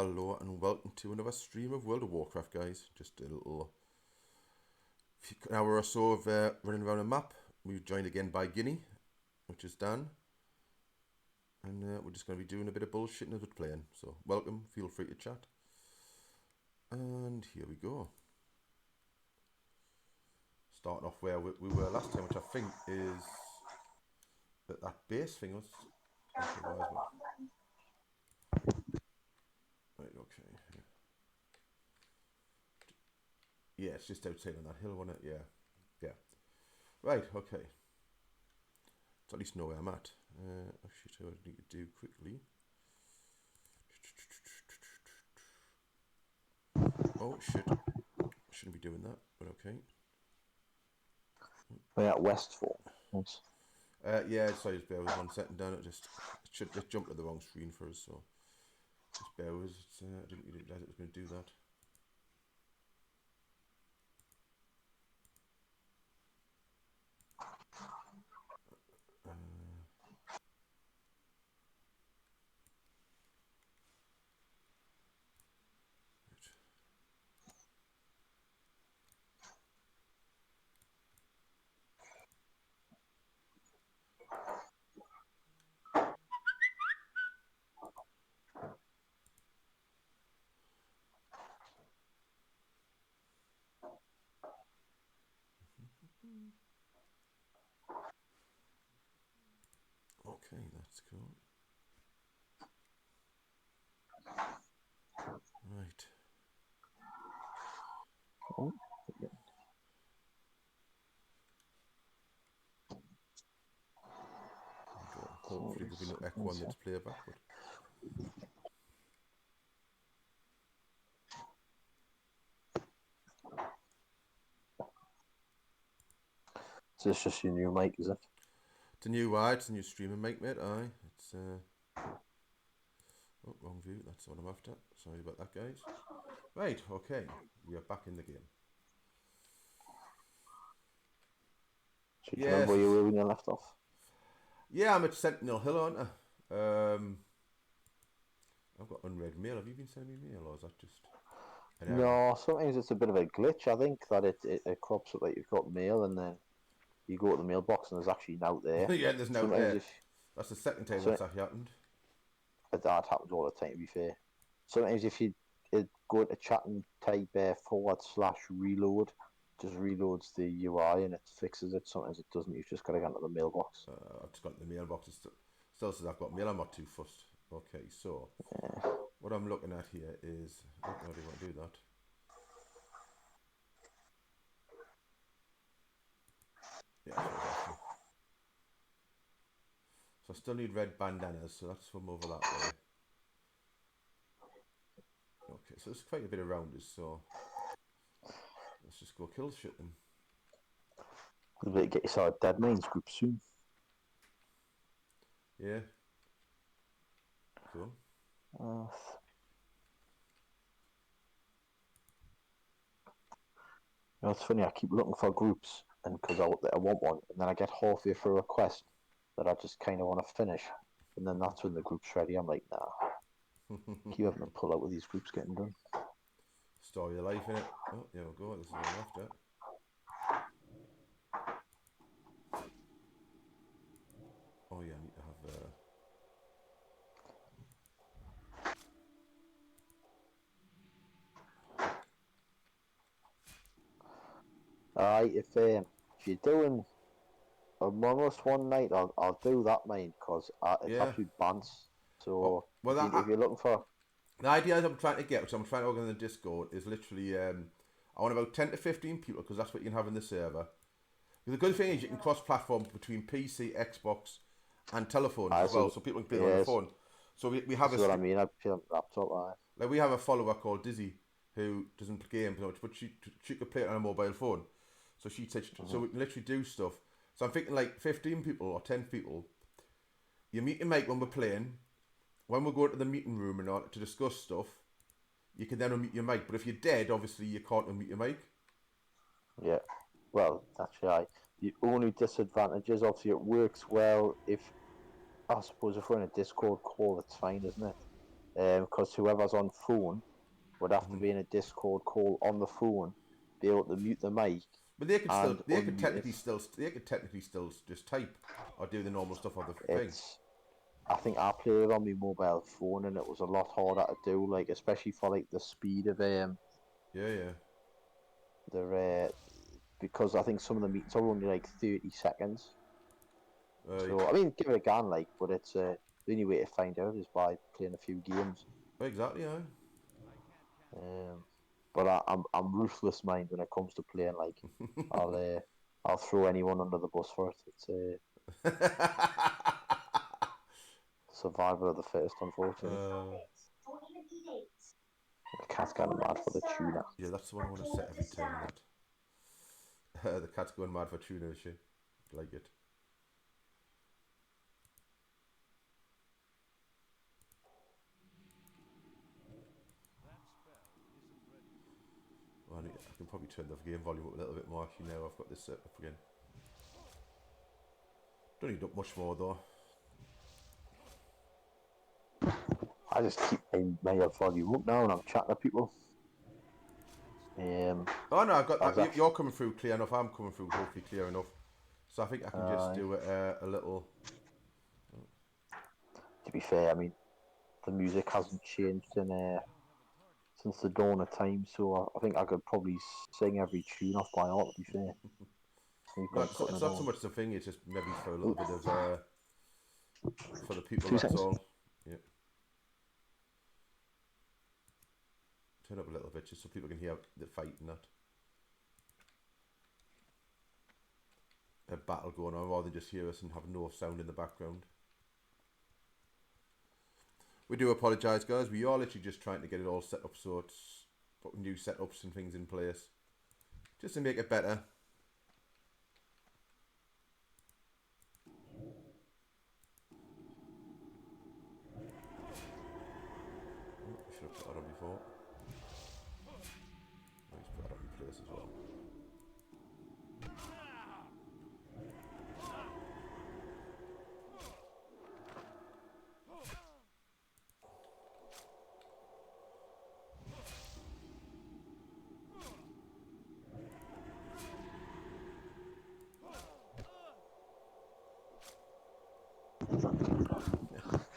Hello and welcome to another stream of World of Warcraft, guys. Just a little an hour or so of running around a map. We're joined again by Guinea, which is Dan. And we're just going to be doing a bit of bullshitting as we're playing. So welcome, feel free to chat. And here we go. Starting off where we were last time, which I think is that base thing was... Right, okay. Yeah, it's just outside on that hill, wasn't it? Yeah. Right, okay. So at least know where I'm at. Actually, what I need to do quickly. Oh, shit. Shouldn't be doing that, but okay. We're at Westfall. Nice. Yeah, sorry, just bear with 1 second down. It should just jump to the wrong screen for us, so just bear with us. I didn't realize it was going to do that. Okay, that's cool. Right. Oh, Hopefully there'll be no echo on this playback, but... So it's just your new mic, is it? It's a new it's a new streaming mic, mate. Aye, it's oh, wrong view. That's what I'm after. Sorry about that, guys. Right, okay, we are back in the game. So do you remember where you were when you left off? Yeah, I'm at Sentinel Hill, aren't I? I've got unread mail. Have you been sending me mail, or is that just an error? No, sometimes it's a bit of a glitch. I think that it crops up like you've got mail, and then you go to the mailbox and there's actually nout there. Yeah, there's no there. That's the second time that's actually happened. That happens all the time, to be fair. Sometimes if you go into chat and type /reload, just reloads the UI and it fixes it. Sometimes it doesn't. You've just got to get into the mailbox. I've just got in the mailbox. It still says I've got mail. I'm not too fussed. Okay, so what I'm looking at here is... Oh, I don't want to do that. Yeah, so I still need red bandanas, so let's swim over that way. Okay, so there's quite a bit around us, so let's just go kill shit then. You better get yourself a Dead Mines group soon. Yeah. Cool. You know, it's funny, I keep looking for groups, and because I want one, and then I get halfway through a quest that I just kind of want to finish, and then that's when the group's ready. I'm like, nah. Keep having to pull out with these groups getting done. Story of life, innit? Oh, there we go. This is what I'm after. Oh yeah, I need to have... If you're doing Among Us one night, I'll do that, mate, because it's absolute bants. So if you're looking for... The idea I'm trying to get, which I'm trying to organise in the Discord, is literally I want about 10 to 15 people, because that's what you can have in the server. The good thing is you can cross-platform between PC, Xbox, and telephones as well, so people can play on the phone. So we have what I mean. I play on laptop. Like we have a follower called Dizzy who doesn't play games much, but she could play it on a mobile phone. So she said, so we can literally do stuff. So I'm thinking like 15 people or 10 people. You meet your mate when we're playing. When we go to the meeting room and all to discuss stuff, you can then unmute your mic. But if you're dead, obviously you can't unmute your mic. Yeah. Well, that's right. The only disadvantage is obviously it works well if, I suppose, if we're in a Discord call, it's fine, isn't it? because whoever's on phone would have to be in a Discord call on the phone, be able to mute the mic, But they could still, and unmute it. they could technically still just type or do the normal stuff on the thing. It's I think I played it on my mobile phone, and it was a lot harder to do, like especially for like the speed of Yeah. the because I think some of the meetings are only like 30 seconds. So I mean, give it a go, like, but it's the only way to find out is by playing a few games. Exactly. Yeah. But I'm ruthless mind when it comes to playing. Like, I'll throw anyone under the bus for it. It's survival of the fittest, unfortunately. The cat's going mad for the tuna. Yeah, that's the one I want to set every time. That the cat's going mad for tuna and shit. Like it. Well, I can probably turn the game volume up a little bit more actually now I've got this set up again. Don't need up much more though. I just keep my volume up now and I'm chatting to people. Oh no, I've got that. You're coming through clear enough. I'm coming through hopefully clear enough. So I think I can just do it a little. To be fair, I mean, the music hasn't changed since the dawn of time, so I think I could probably sing every tune off by heart. To be fair, No, it's not so much the thing. It's just maybe for a little bit of for the people. 2 That's seconds. all. Yeah. Turn up a little bit just so people can hear the fight and that. A battle going on rather than just hear us and have no sound in the background. We do apologise, guys. We are literally just trying to get it all set up so it's putting new setups and things in place just to make it better. I should have put that on before. Let's put that on in place as well.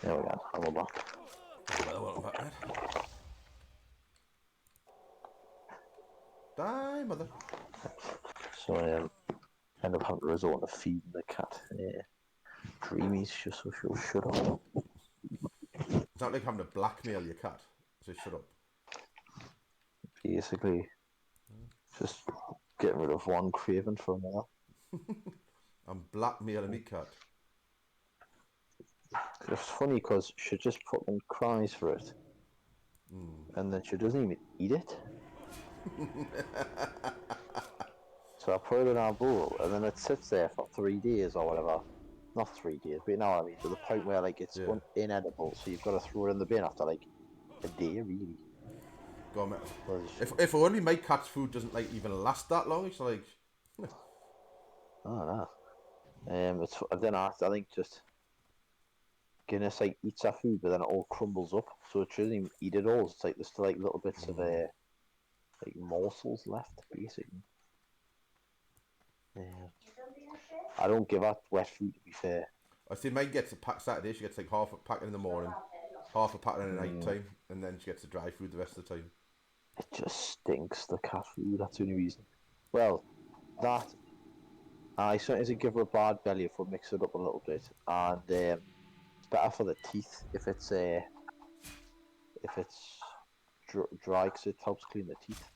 There we go. I'm back. Welcome back, mate. Die, mother. So end up having to resort to feeding the cat. Dreamy's just so she'll shut up. It's not like having to blackmail your cat. So shut up. Basically, just getting rid of one craving for another. I'm blackmailing me cat. It's funny because she just fucking cries for it. And then she doesn't even eat it. So I put it in our bowl and then it sits there for 3 days or whatever. Not 3 days, but you know what I mean, to the point where like it's inedible, so you've got to throw it in the bin after like a day, really. Go on, mate. If only my cat's food doesn't like even last that long, it's like I don't know. It's then I think just Guinness like eats her food, but then it all crumbles up, so it shouldn't even eat it all. It's like there's still like little bits of like morsels left, basically. I don't give her wet food, to be fair. I see mine gets a pack Saturday. She gets like half a packet in the morning, half a packet in the night time, and then she gets the dry food the rest of the time. It just stinks, the cat food. That's the only reason. Well, that I sometimes give her a bad belly if we mix it up a little bit, and it's better for the teeth if it's dry, because it helps clean the teeth.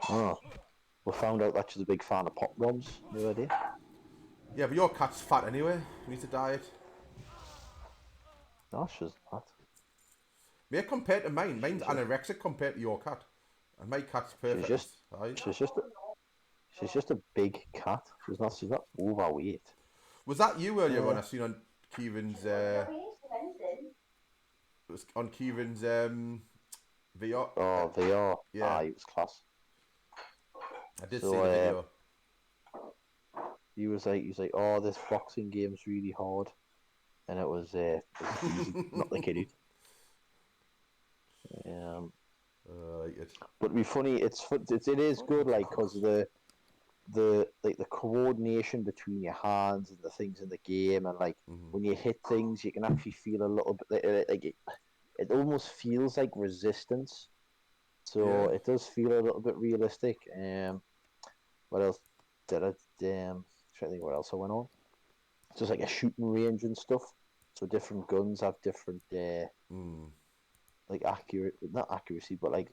Oh, we found out that she's a big fan of pop roms the other day. Yeah, but your cat's fat anyway. You need to diet. No, she's not. Mate, compared to mine, mine's anorexic compared to your cat, and my cat's perfect. She's just a big cat. She's not overweight. Was that you earlier on? I seen on Kieran's on Kieran's VR. Oh, VR. Yeah, it was class. I did see the video. He was like, oh, this boxing game's really hard. and it was easy, not the kiddie. Like it. But to be funny, it is good, like, because the coordination between your hands and the things in the game, and like when you hit things, you can actually feel a little bit like it almost feels like resistance. So Yeah. it does feel a little bit realistic. What else did I? Trying to think what else I went on. Just like a shooting range and stuff. So different guns have different like not accuracy, but like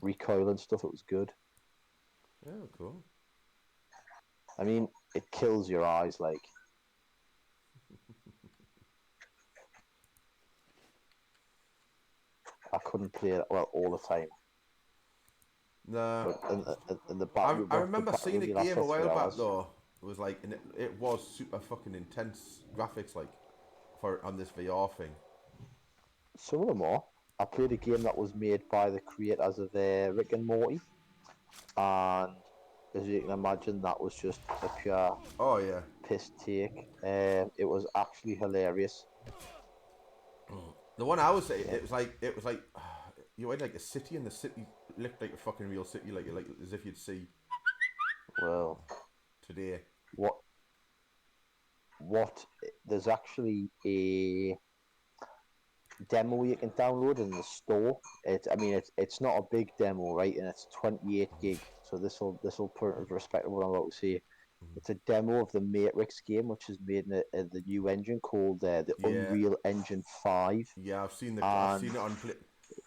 recoil and stuff. It was good. Yeah, cool. I mean, it kills your eyes. Like I couldn't play it well all the time. Nah. But in the I the remember battle seeing a only lasts game for a while 3 hours. back though. It was like, and it was super fucking intense graphics, like for on this VR thing. Some of them are. I played a game that was made by the creators of Rick and Morty, and as you can imagine, that was just a pure Oh yeah. piss take. It was actually hilarious. The one I was saying, Yeah, it was like you were in like a city, and the city looked like a fucking real city, like as if you'd see well, today. what what? There's actually a demo you can download in the store. I mean, it's not a big demo, right? And it's 28 gig. So this will put it into respect of what I'm about to say. It's a demo of the Matrix game, which is made in the new engine called the Yeah, Unreal Engine 5. yeah. I've And seen it on.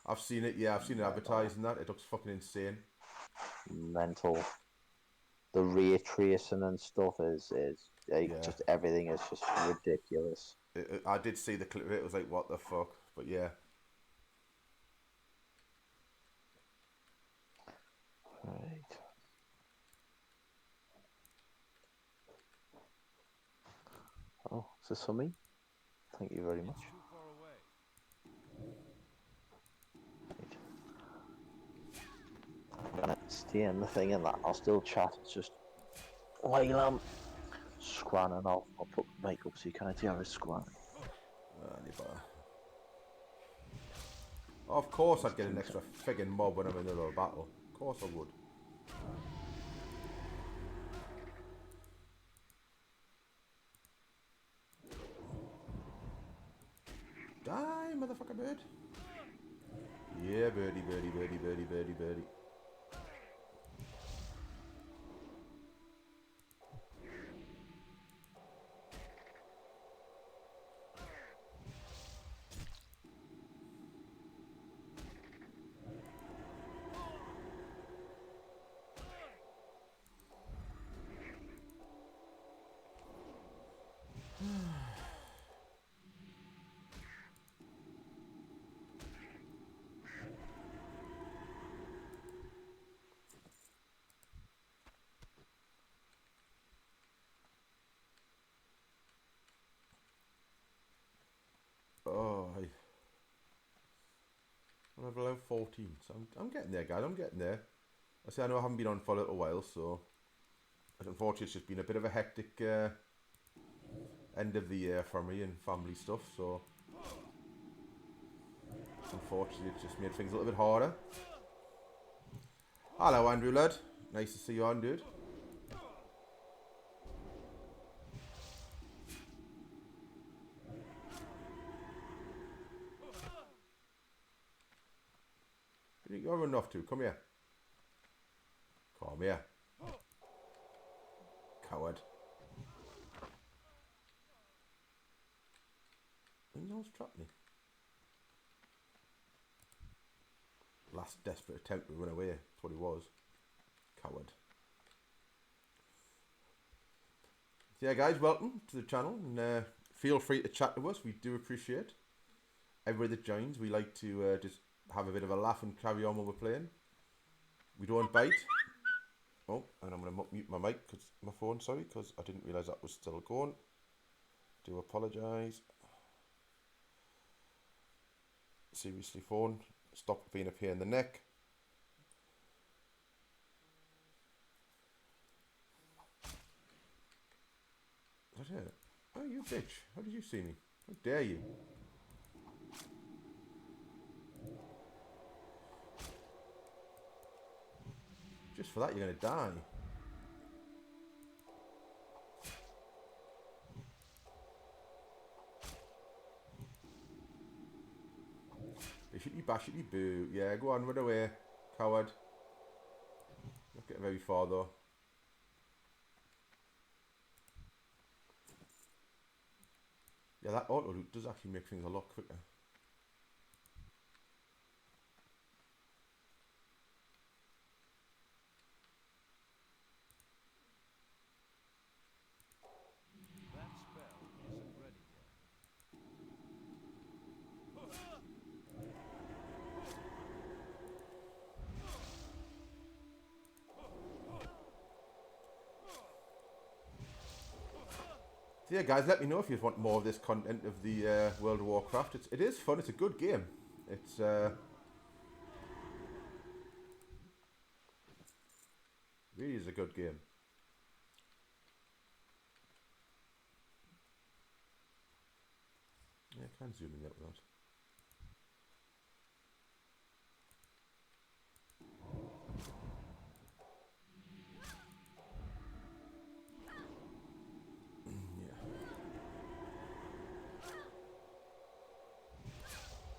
I've seen it. Yeah, I've seen it mental, advertising that. It looks fucking insane. mental. The ray tracing and stuff is like Yeah, just everything is just ridiculous. I did see the clip. It was like, what the fuck? But yeah. Right. Oh, is this for me? Thank you very much. Right. I'm gonna stay in the thing and that. I'll still chat. It's just while I'm scanning, I'll put the mic up so you can't hear us scanning. Of course, There's I'd get an 2 extra seconds. friggin' mob when I'm in the middle of a battle. Of course, I would. Die, motherfucker bird. Yeah, birdie, birdie, birdie, birdie, birdie, birdie. Oh, I'm level 14, so I'm getting there, guys. I'm getting there. I say I know I haven't been on for a little while, so unfortunately it's just been a bit of a hectic end of the year for me and family stuff. So unfortunately, it's just made things a little bit harder. Hello, Andrew, lad. Nice to see you on, dude. You're running off to. Come here. Come here. Coward. He almost trapped me. Last desperate attempt to run away. That's what he was. Coward. So yeah, guys, welcome to the channel. And feel free to chat to us. We do appreciate everybody that joins. We like to just have a bit of a laugh and carry on while we're playing. We don't bite. Oh, and I'm going to mute my mic, because my phone, sorry, because I didn't realise that was still going. Do apologise. Seriously, phone, stop being a pain in the neck. Is that it? Oh, you bitch. How did you see me? How dare you? Just for that, you're going to die. Bishity bashity boo. Yeah, go on, run away. Coward. Not getting very far though. Yeah, that auto loot does actually make things a lot quicker. That spell isn't ready yet. So yeah, guys, let me know if you want more of this content of the World of Warcraft. It is fun. It's a good game. It's really is a good game. Yeah, I can zoom in with that.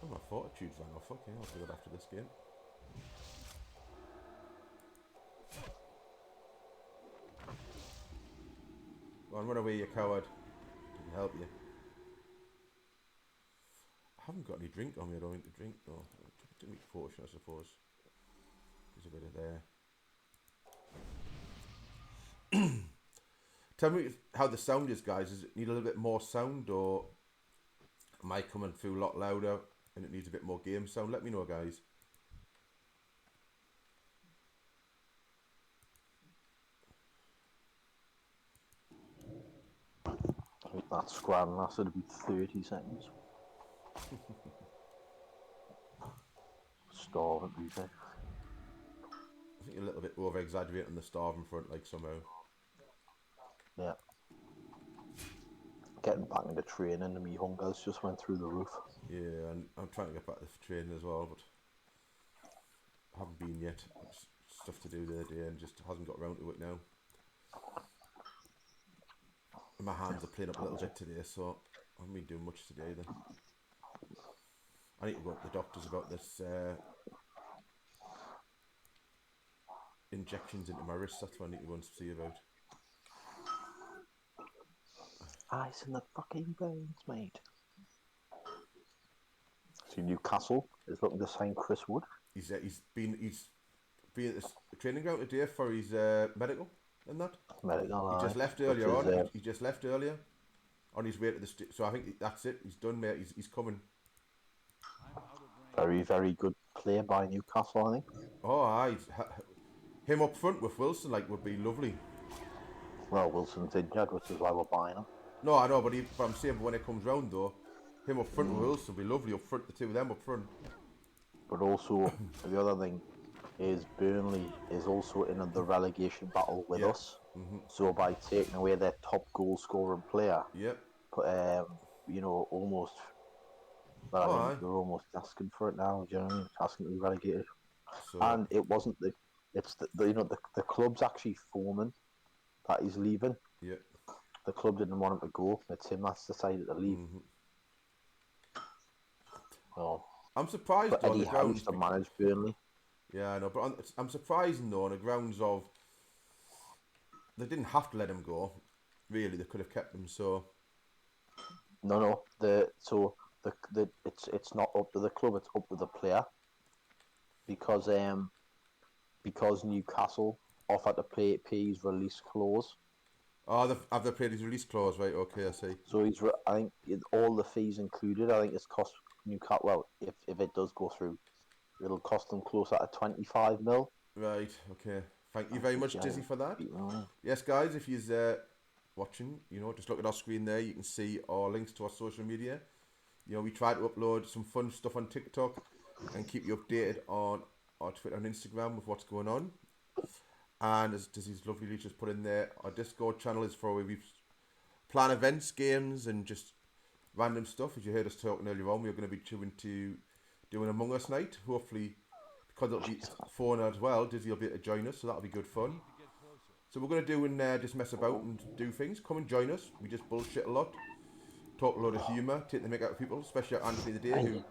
Oh, my fortitude's rang off. Okay, I'll do it after this game. Go on, run away, you coward. Didn't help you. I haven't got any drink on me. I don't need to drink though. Didn't eat potion, I suppose. There's a bit of there. Tell me how the sound is, guys. Does it need a little bit more sound, or am I coming through a lot louder and it needs a bit more game sound? Let me know, guys. I think that squad lasted about 30 seconds. Starving, to be fair. I think you're a little bit over exaggerating the starving front, like somehow. Yeah. Getting back into training and me hungers just went through the roof. Yeah, and I'm trying to get back to training as well, but I haven't been yet. Stuff to do the other day and just hasn't got around to it now. And my hands are playing up a little bit today, so I haven't been doing much today then. I need to go to the doctors about this injections into my wrists. That's what I need to go and see about. Ice in the fucking veins, mate. So Newcastle is looking to sign Chris Wood. He's been at this training ground today for his medical and that. Medical, He just left earlier on. He just left earlier on his way to the so I think that's it. He's done, mate. He's coming. I'm out of range. Very, very good play by Newcastle, I think. Oh, aye. Him up front with Wilson like would be lovely. Well, Wilson's injured, which is why we're buying him. No, I know, but I'm saying when it comes round though, him up front with Wilson would be lovely up front. The two of them up front. But also, the other thing is Burnley is also in the relegation battle with us. Mm-hmm. So by taking away their top goal scoring player, Yep. you know, almost. Well, I mean, they're almost asking for it now. Do you know what I mean? Asking to be relegated. So, And it wasn't it's the you know the club's actually foreman that he's leaving. yeah. The club didn't want him to go. It's him that's decided to leave. Mm-hmm. Well, I'm surprised but though, on Eddie the grounds. Howe's to manage Burnley. Yeah, I know, but I'm surprised though on the grounds of they didn't have to let him go. Really, they could have kept him. So No. It's not up to the club. It's up to the player. Because Newcastle offered to pay his release clause. oh, have they paid his release clause? Right. Okay, I see. So I think all the fees included. I think it's cost Newcastle. Well, if it does go through, it'll cost them closer to 25 mil. Right. Okay. Thank you very much, Dizzy, for that. Yes, guys, if you're watching, you know, just look at our screen there. You can see our links to our social media. You know, we try to upload some fun stuff on TikTok and keep you updated on our Twitter and Instagram with what's going on. And as Dizzy's lovely just put in there, our Discord channel is for where we've plan events, games, and just random stuff. As you heard us talking earlier on, we're going to be doing Among Us night. Hopefully, because it'll be phone as well, Dizzy will be able to join us, so that'll be good fun. To get closer. So we're going to do and just mess about and do things. Come and join us. We just bullshit a lot, talk a lot of humour, take the mick out of people, especially Anthony the Day, who,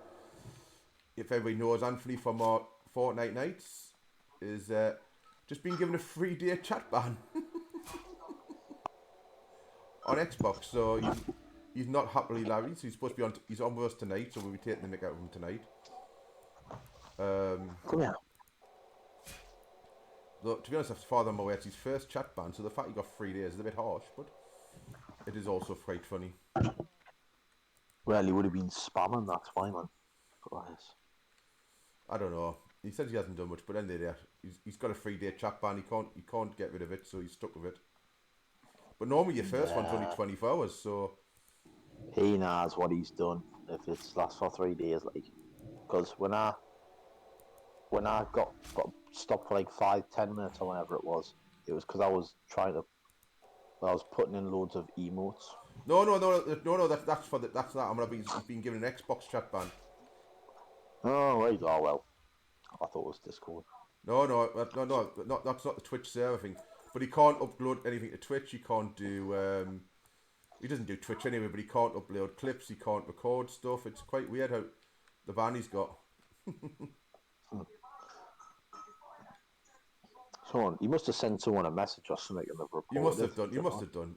if everybody knows Anthony from our Fortnite nights, is just been given a 3-day chat ban on Xbox. So he's not happily Larry, so he's supposed to be on. He's on with us tonight, so we'll be taking the mick out of him tonight. Come here. Though, to be honest, as far as I'm aware, it's his first chat ban, so the fact he got 3 days is a bit harsh, but it is also quite funny. Well, he would have been spamming, that's why, man. Christ. I don't know. He says he hasn't done much, but anyway, he's got a 3-day chat ban. He can't get rid of it, so he's stuck with it. But normally your first one's only 24 hours, so He knows what he's done if it's lasts for 3 days, like. Because when I got stopped for like 5-10 minutes or whenever it was because I was I was putting in loads of emotes. No. That's that. I'm gonna be being given an Xbox chat ban. Oh right, oh well. I thought it was Discord. No, that's not the Twitch server thing. But he can't upload anything to Twitch. He can't do. He doesn't do Twitch anyway, but he can't upload clips. He can't record stuff. It's quite weird how the ban he's got. So he must have sent someone a message or something and they've reported. You must have done. You must have done.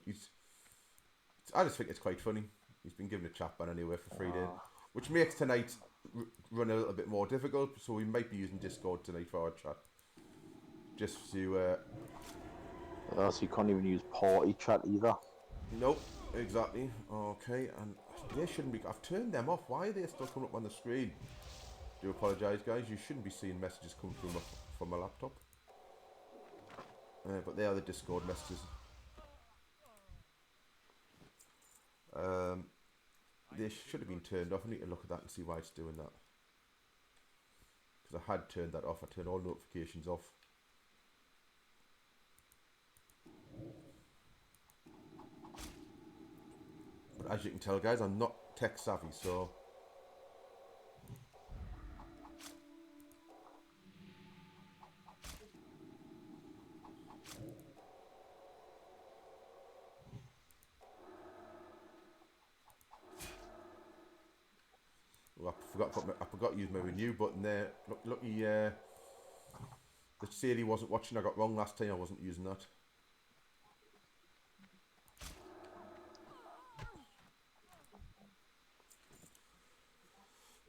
I just think it's quite funny. He's been given a chat ban anyway for 3 days, which makes tonight run a little bit more difficult. So we might be using Discord tonight for our chat. Just to. So you can't even use party chat either. Nope, exactly. Okay, and they shouldn't be. I've turned them off. Why are they still coming up on the screen? Do apologise, guys. You shouldn't be seeing messages come through from my laptop. But they are the Discord messages. They should have been turned off. I need to look at that and see why it's doing that. Because I had turned that off. I turned all notifications off. But as you can tell, guys, I'm not tech savvy, so. I forgot to use my renew button there. Lucky, the Sadie wasn't watching. I got wrong last time. I wasn't using that.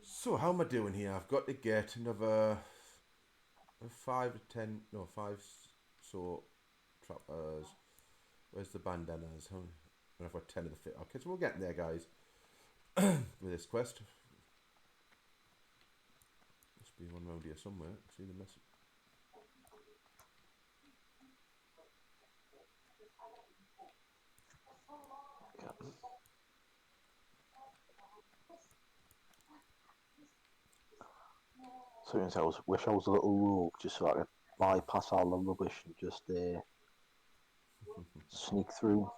So how am I doing here? I've got to get another 5 to 10. No, 5. So trappers. Where's the bandanas? I've got 10 of the fit. Okay, so we're getting there, guys. With this quest. Be one around here somewhere. See the message. So I wish I was a little rogue just so I could bypass all the rubbish and just sneak through.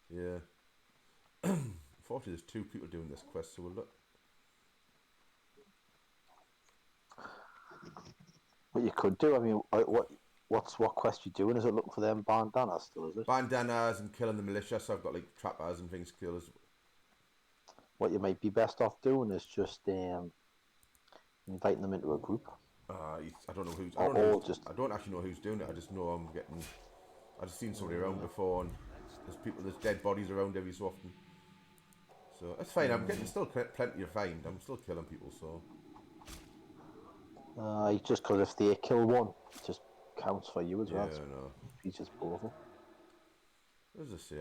Yeah. Unfortunately, there's 2 people doing this quest, so we'll look. What you could do, I mean, what quest you doing? Is it looking for them bandanas still, is it? Bandanas and killing the militia, so I've got like trappers and things to kill. What you might be best off doing is just inviting them into a group. I don't know who's. I don't actually know who's doing it. I just know I just seen somebody around before, and there's dead bodies around every so often. So that's fine. I'm getting still plenty to find. I'm still killing people, so. Just because if they kill one, it just counts for you as well. Yeah, no. He's just powerful. As I say,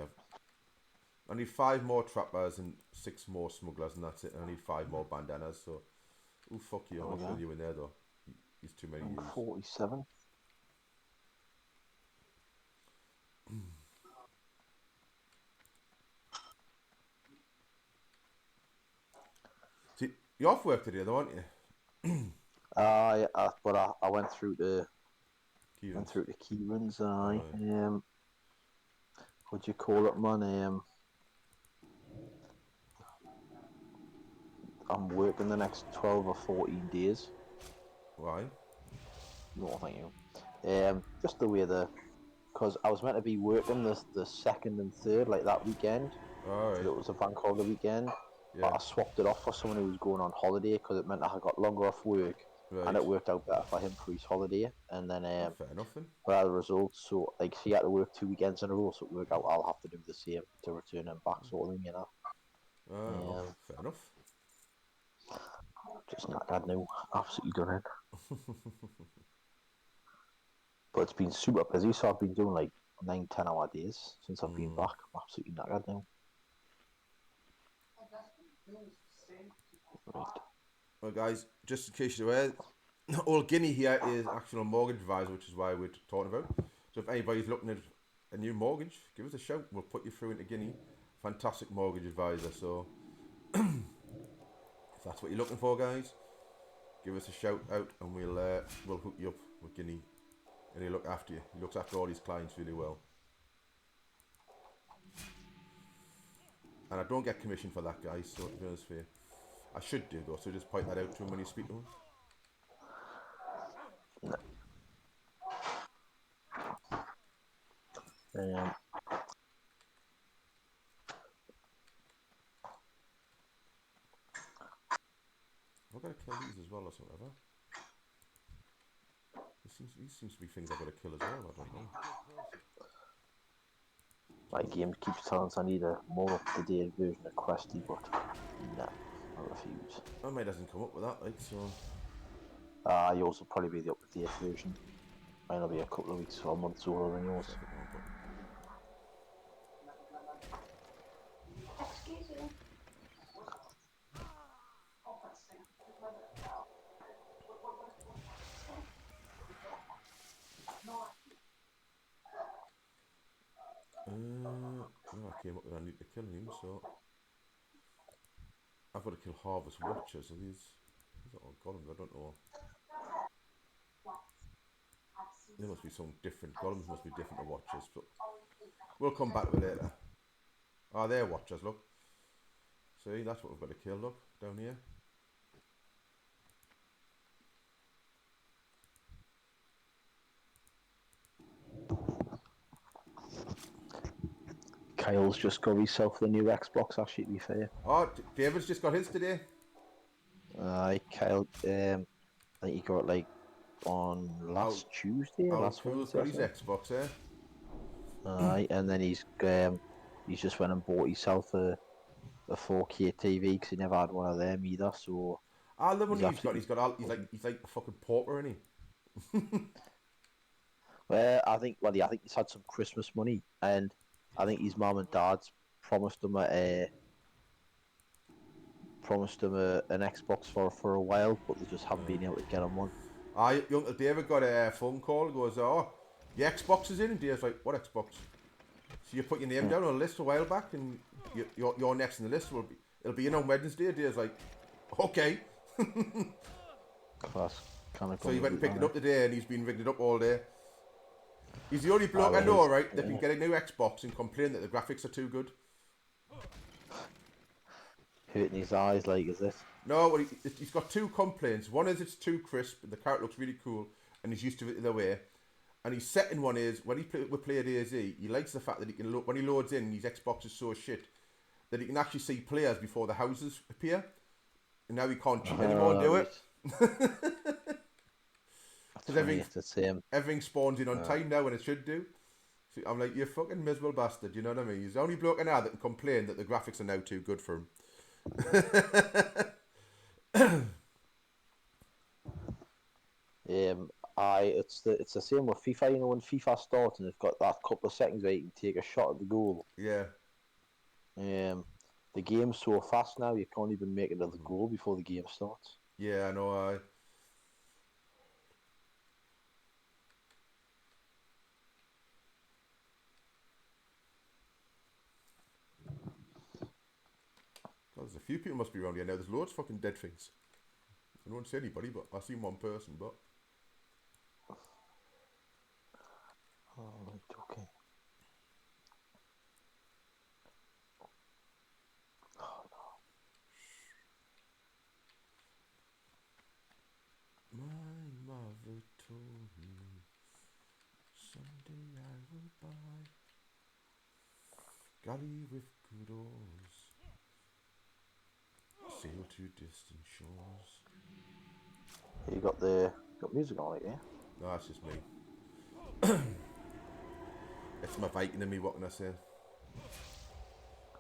I need 5 more trappers and 6 more smugglers, and that's it. And I need 5 more bandanas. So, oh fuck you! I'm not killing you in there though. He's too many. 47. See, you're off work today, though, aren't you? But I went through the Kieran's. What do you call it, man? I'm working the next 12 or 14 days. Why? No, thank you. Just the way because I was meant to be working the second and third like that weekend, because Alright. it was a bank holiday weekend. But Yeah. I swapped it off for someone who was going on holiday because it meant I got longer off work, and Right. it worked out better for him for his holiday. And then, Oh, fair enough then. but as a result, so like he had to work 2 weekends in a row, so it worked out. I'll have to do the same to return him back, sort of thing, Oh, Um, fair enough. just knackered now, absolutely done it. But it's been super busy, so I've been doing like 9, 10 hour days since I've been back. I'm absolutely knackered now. Right. Well, guys, just in case you're aware, old Guinea here is actual mortgage advisor, which is why we're talking about. So if anybody's looking at a new mortgage, give us a shout. We'll put you through into Guinea. Fantastic mortgage advisor. So if that's what you're looking for, guys, give us a shout out, and we'll hook you up with Guinea, and he'll look after you. He looks after all his clients really well. And I don't get commission for that, guys. So to be honest with you, I should do though. So just point that out to him when you speak to him. Um, I've got to kill these as well or something. Have I? These seems to be things I've got to kill as well. I don't know. my game keeps telling us I need a more up-to-date version of Questy, but nah, I refuse. I might hasn't come up with that, like so. Yours will probably be the up-to-date version. Mine will be a couple of weeks or months older than yours. No, I came up with I need to kill him, so I've got to kill Harvest Watchers. Are these are all golems? I don't know. There must be some different golems. Must be different to Watchers, but we'll come back to it later. Ah, they're Watchers. Look, see, that's what we've got to kill. Look down here. Kyle's just got himself the new Xbox, actually, to be fair. Oh, David's just got his today. Kyle, I think he got it like on last Tuesday, Oh, last cool's Wednesday got or his something. Xbox, eh? And then he's just went and bought himself a 4K TV because he never had one of them either. So Ah, the he's money he's got. absolutely He's got. He's like a fucking pauper, isn't he? well. I think he's had some Christmas money, and I think his mum and dad's promised him an Xbox for a while, but they just haven't been able to get him one. Ah, your Uncle David got a phone call. Goes, oh, your Xbox is in, and Dave's like, what Xbox? So you put your name down on a list a while back, and you're next in the list. It'll be in on Wednesday. Dave's like, okay. Class, kind of So he going went and to picked it up today, and he's been rigging it up all day. He's the only bloke I well, know, right, that can get a new Xbox and complain that the graphics are too good. hurting his eyes like is this? No, well, he's got two complaints. One is it's too crisp, and the character looks really cool, and he's used to it the way. And his second one is when he play DayZ, he likes the fact that he can when he loads in, his Xbox is so shit that he can actually see players before the houses appear. And now he can't cheat anymore and do it. Because everything spawns in on time now when it should do. So I'm like, you fucking miserable bastard, you know what I mean? He's the only bloke now that can complain that the graphics are now too good for him. It's the same with FIFA. You know, when FIFA starts and it's got that couple of seconds where you can take a shot at the goal. Yeah. The game's so fast now you can't even make it to the goal before the game starts. Yeah, I know. God, there's a few people must be around here now. There's loads of fucking dead things. I don't see anybody, but I've seen one person, but... Alright, okay. Oh, no. told me someday I will buy galley with good oars, sail to distant shores. You got music on it, yeah? No, that's just me. It's my Viking in me. What can I say?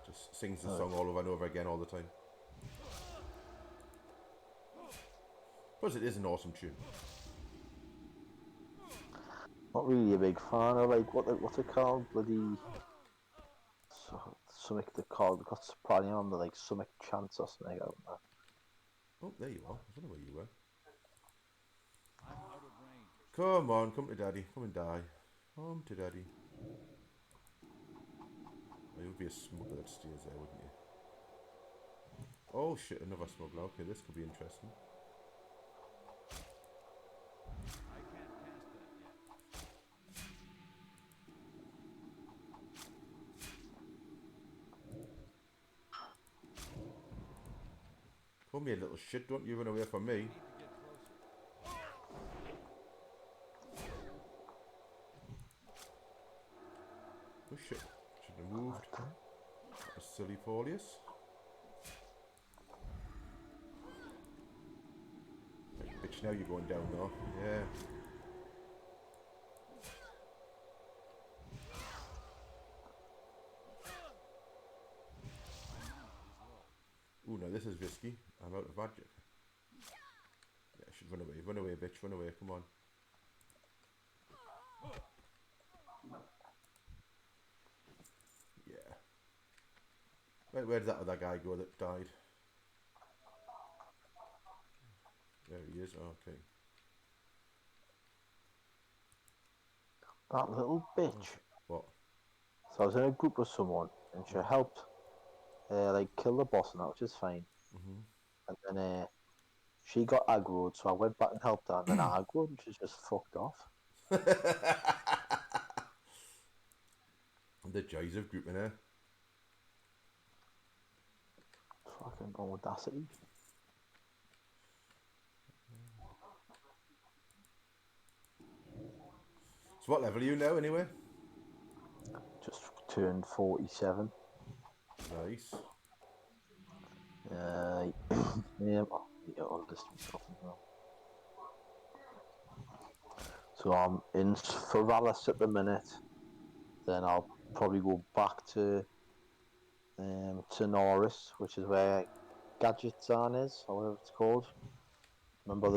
Just sings the song all over and over again all the time. Plus, it is an awesome tune. Not really a big fan of like what's it called? Bloody something they called. They got soprano on the like something chance or something. I don't know. Oh, there you are. I don't know where you were. I'm out of range. Come on, come to daddy. Come and die. Come to daddy. Oh, you would be a smuggler that stays there, wouldn't you? Oh shit, another smuggler. Okay, this could be interesting. I can't cast that yet. Come here, little shit. Don't you run away from me. I need to get closer. Oh shit. Should have moved. A silly Paulius. Right, bitch, now you're going down though. Yeah. Ooh, no, this is risky. I'm out of magic. Yeah, I should run away. Run away, bitch. Run away. Come on. Yeah. Right, where did that other guy go that died? There he is. Okay. That little bitch. What? So I was in a group with someone, and she helped, like kill the boss and that, which is fine. Mm-hmm. And then she got aggroed, so I went back and helped her, and then I aggroed, and she's just fucked off. The joys of grouping, eh? Fucking audacity. So what level are you now, anyway? Just turned 47. Nice. Yeah, well, yeah, all this stuff as well. So I'm in Feralis at the minute. Then I'll probably go back to Norris, which is where Gadgetzan is, or whatever it's called. Remember Is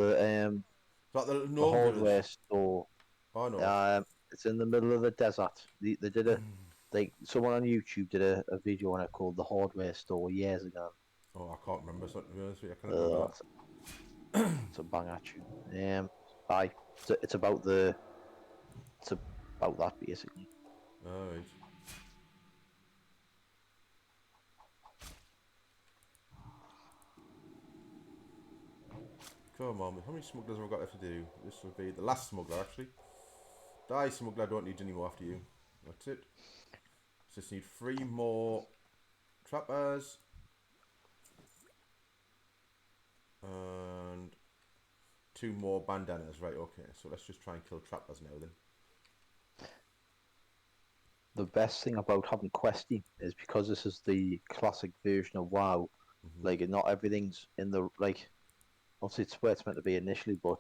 that the the gnome hardware village? store? Oh no. It's in the middle of the desert. They did a someone on YouTube did a video on it called the hardware store years ago. Oh, I can't remember. So, to be honest with you, I can't remember that. It's a banger tune. It's about it's about that basically. Alright. Come on, how many smugglers have I got left to do? This will be the last smuggler, actually. Die, smuggler, I don't need any more after you. That's it. Just need 3 more trappers. And 2 more bandanas. Right, okay. So let's just try and kill trappers now then. The best thing about having questing is because this is the classic version of WoW. Like, not everything's in the like. Obviously, it's where it's meant to be initially, but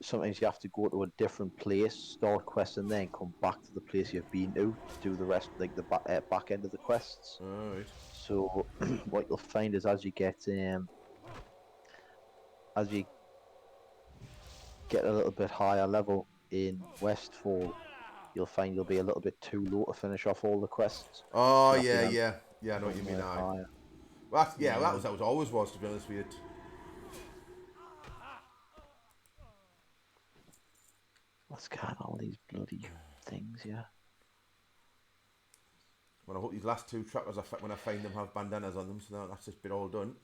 sometimes you have to go to a different place, start quests, and then come back to the place you've been to do the rest, like the back end of the quests. Alright. So what you'll find is as you get a little bit higher level in Westfall, you'll find you'll be a little bit too low to finish off all the quests. Oh, So you have to yeah, then yeah. Yeah, I know what you mean, somewhere aye. higher. Well, that's, yeah, that was always was, to be honest with you. Let's get all these bloody things, yeah. When I hope these last 2 trappers, when I find them, have bandanas on them, so now that's just been all done.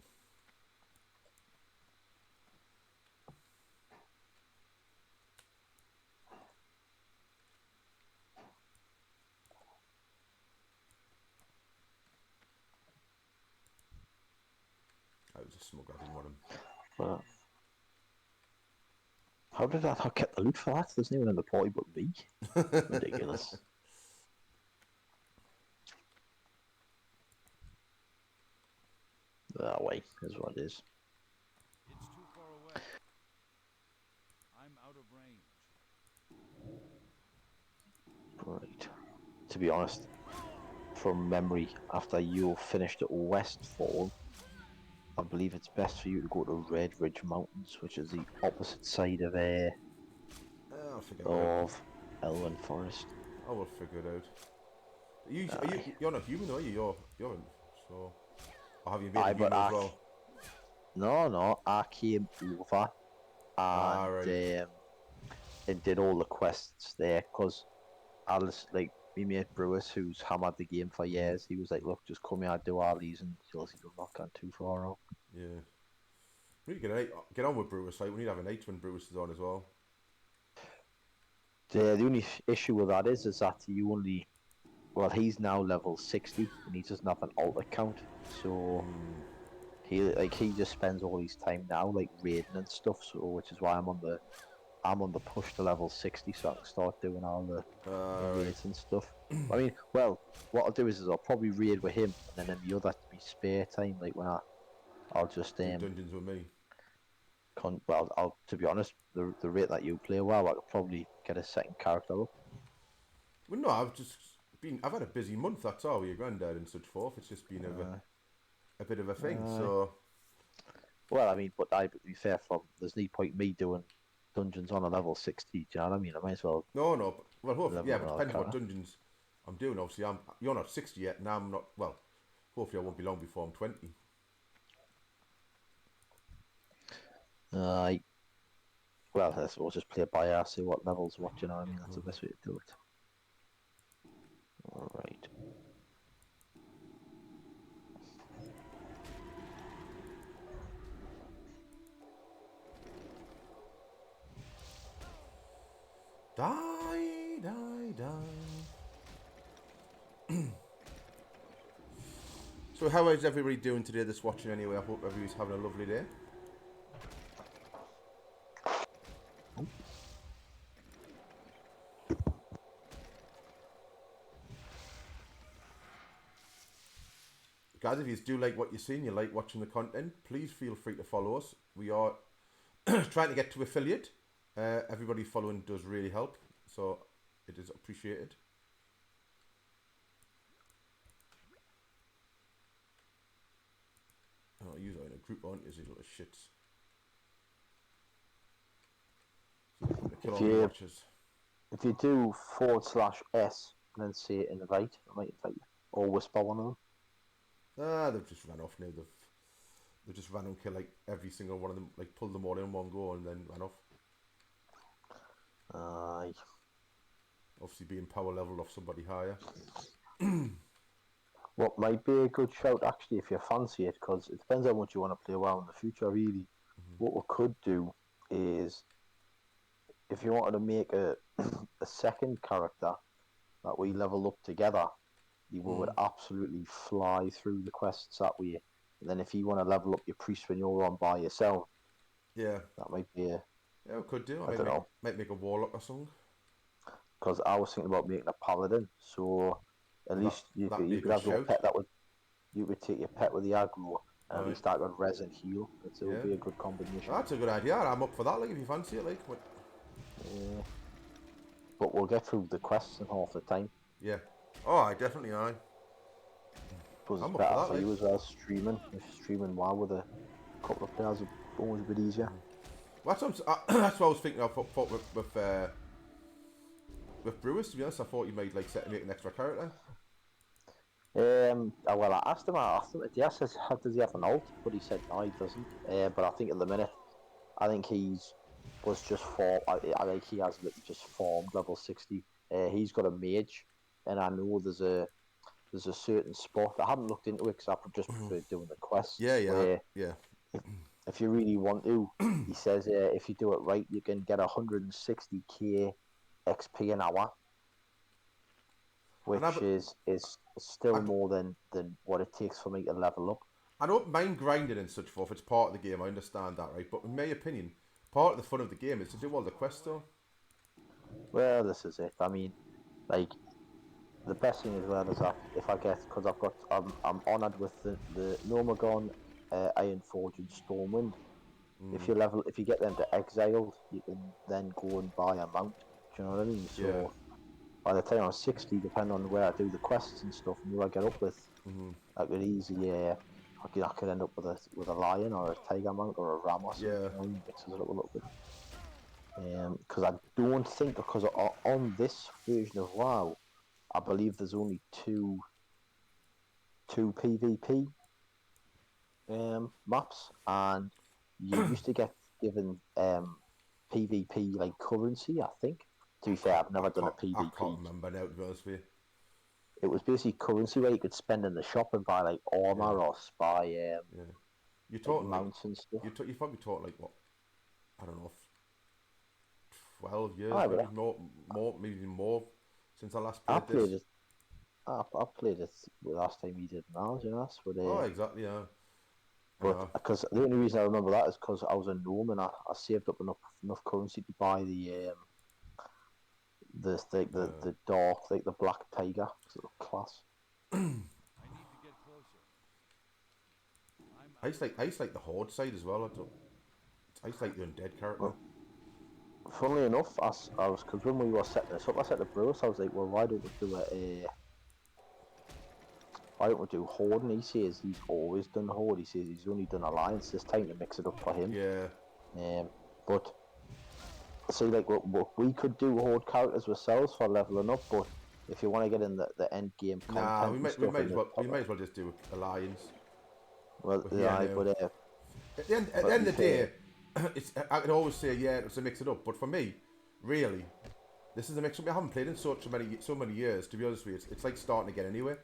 I was a smuggler, I didn't want him. But How did I not get the loot for that? There's no one in the party but me. Ridiculous. That way is what it is. It's too far away. I'm out of range. Right. To be honest, from memory, after you finished at Westfall, I believe it's best for you to go to Red Ridge Mountains, which is the opposite side I'll figure it out. of Elwyn Forest. I will figure it out. Aye. You're not human, are you? You're so. Or have you made Aye, a but human as well? no, I came over and Right. and did all the quests there because I was like me mate Brewis, who's hammered the game for years. He was like, "Look, just come here, do all these, and you'll see you're not going too far out." Yeah. We need to get on with Brewis, right? We need to have a night when Brewis is on as well. The only issue with that is that you only, well, he's now level 60 and he doesn't have an alt account, so he just spends all his time now like raiding and stuff. So which is why I'm on the push to level 60 so I can start doing all the Right. raids and stuff. I mean, well, what I'll do is I'll probably raid with him, and then in the other me spare time, like when I'll just Do dungeons with me. I'll to be honest, the rate that you play well, I could probably get a second character up. Well, no, I've had a busy month. That's all with your granddad and such forth. It's just been a bit of a thing. So Well, I mean, but to be fair, there's no point me doing dungeons on a level 60. Do you know what I mean? I might as well no, well, hopefully, level yeah, up but it another depends what character. dungeons I'm doing. Obviously, you're not 60 yet, and I'm not. Well, hopefully, I won't be long before I'm 20. Uh, well, I suppose just play it by ear, see what levels, what, you know what I mean? That's the best way to do it. Alright. Die, die, die. So, how is everybody doing today that's watching anyway? I hope everybody's having a lovely day. Guys, if you do like what you're seeing, you like watching the content, please feel free to follow us. We are trying to get to affiliate. Everybody following does really help, so it is appreciated. Oh, you are in a group, aren't you, these little shits? So kill all the watchers. If you do /S and then say invite, I might invite you. Or whisper one of them. They've just ran off now. They've just ran and killed like every single one of them, like pulled them all in one go and then ran off. Aye. Obviously being power leveled off somebody higher. What might be a good shout actually if you fancy it, because it depends how much you want to play WoW in the future really. What we could do is if you wanted to make a a second character that we level up together, you would absolutely fly through the quests that way. And then if you want to level up your priest when you're on by yourself, Yeah. that might be a, Yeah, we could do. I don't know. Might make a warlock or something. Because I was thinking about making a paladin, so at least that'd be you a could good have your shout. pet you would take your pet with the aggro, and at least that could res and heal. It would be a good combination. That's a good idea. I'm up for that. Like if you fancy it, like. Yeah. But we'll get through the quests in half the time. Yeah. Oh, I definitely I. But it's I'm up better for that, for like. you as well streaming. If streaming WoW with a couple of players, it's always a bit easier. Well, that's what I was thinking of with Brewers. To be honest, I thought you might like make an extra character. Well, I asked him, yes, does he have an alt? But he said no, he doesn't. But I think at the minute, I think was just formed. I think he has just formed level 60. He's got a mage, and I know there's a certain spot. I haven't looked into it because I just prefer doing the quests. Yeah. If you really want to, he says if you do it right, you can get 160k XP an hour, which is still more than what it takes for me to level up. I don't mind grinding and such forth. It's part of the game. I understand that, right? But in my opinion, part of the fun of the game is to do all the quests though. Well, this is it. I mean, like, the best thing as well is that if I get, because I'm honoured with the Nomagon, Iron Forge, and Stormwind. If you get them to exiled, you can then go and buy a mount. Do you know what I mean? Yeah. So by the time I'm 60, depending on where I do the quests and stuff and who I get up with, I could easily, I could end up with a lion or a tiger mount or a ram or something. Yeah. You know, mixes it up a little bit. Because I don't think, because on this version of WoW, I believe there's only two PvP maps, and you used to get given PvP like currency. I think. To be fair, I've never done a PvP. I can't remember now, to be honest with you. It was basically currency where you could spend in the shop and buy like armor or spy You're talking like, mounts and stuff. you're probably talking like what? I don't know, 12 years, Aye, maybe but maybe more since I last I played played this. it. I played it the last time you did now, you know. But Oh, exactly, yeah. but because the only reason I remember that is because I was a gnome and I saved up enough currency to buy the dark, like the black tiger sort of class. I need to get closer. I'm I used to like the horde side as well. I used to like the undead character. Well, funnily enough, I was, because when we were setting this up, I said to Bruce, I was like, well, why don't we do why don't we do Horde? And he says he's always done Horde. He says he's only done Alliance this time to mix it up for him. Yeah. But see, like we could do Horde characters ourselves for leveling up, but if you want to get in the end game content, Nah, we might as well just do Alliance. Well, But yeah, no. but At the end of the day, I could always say it's a mix it up, but for me, really, this is a mix up. I haven't played in so many years. To be honest with you, it's like starting again anyway.